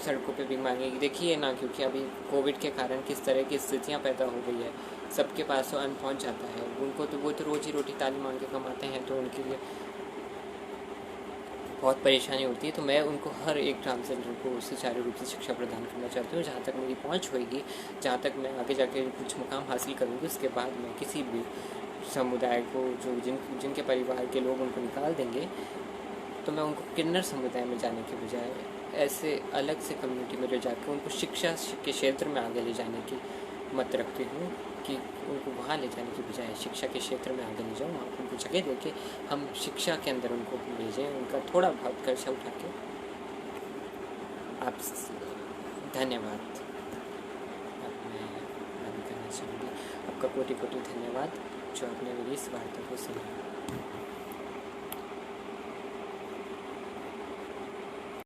सड़कों पे भी मांगेगी। देखिए ना, क्योंकि अभी कोविड के कारण किस तरह की स्थितियाँ पैदा हो गई है, सबके पास तो अन्न पहुँच जाता है, उनको तो वो तो रोजी रोटी ताली मांग के कमाते हैं, तो उनके लिए बहुत परेशानी होती है। तो मैं उनको, हर एक ट्रांसजेंडर को सुचारू रूप से शिक्षा प्रदान करना चाहती हूँ। जहाँ तक मेरी पहुँच होगी, जहाँ तक मैं आगे जाके कुछ मुकाम हासिल करूँगी, उसके बाद मैं किसी भी समुदाय को जो जिनके परिवार के लोग उनको निकाल देंगे, तो मैं उनको किन्नर समुदाय में जाने के बजाय ऐसे अलग से कम्युनिटी में ले जाकर उनको शिक्षा के क्षेत्र में आगे ले जाने की मत रखती हूँ, कि उनको वहाँ ले जाने की बजाय शिक्षा के क्षेत्र में आगे ले जाऊँ, वहाँ उनको जगह दे के हम शिक्षा के अंदर उनको भेजें, उनका थोड़ा बहुत खर्चा उठा के। आप धन्यवाद। अब मैं बंद करना चाहूँगी। आपका कोटि कोटि धन्यवाद जो आपने मेरी इस वार्ता को सुना।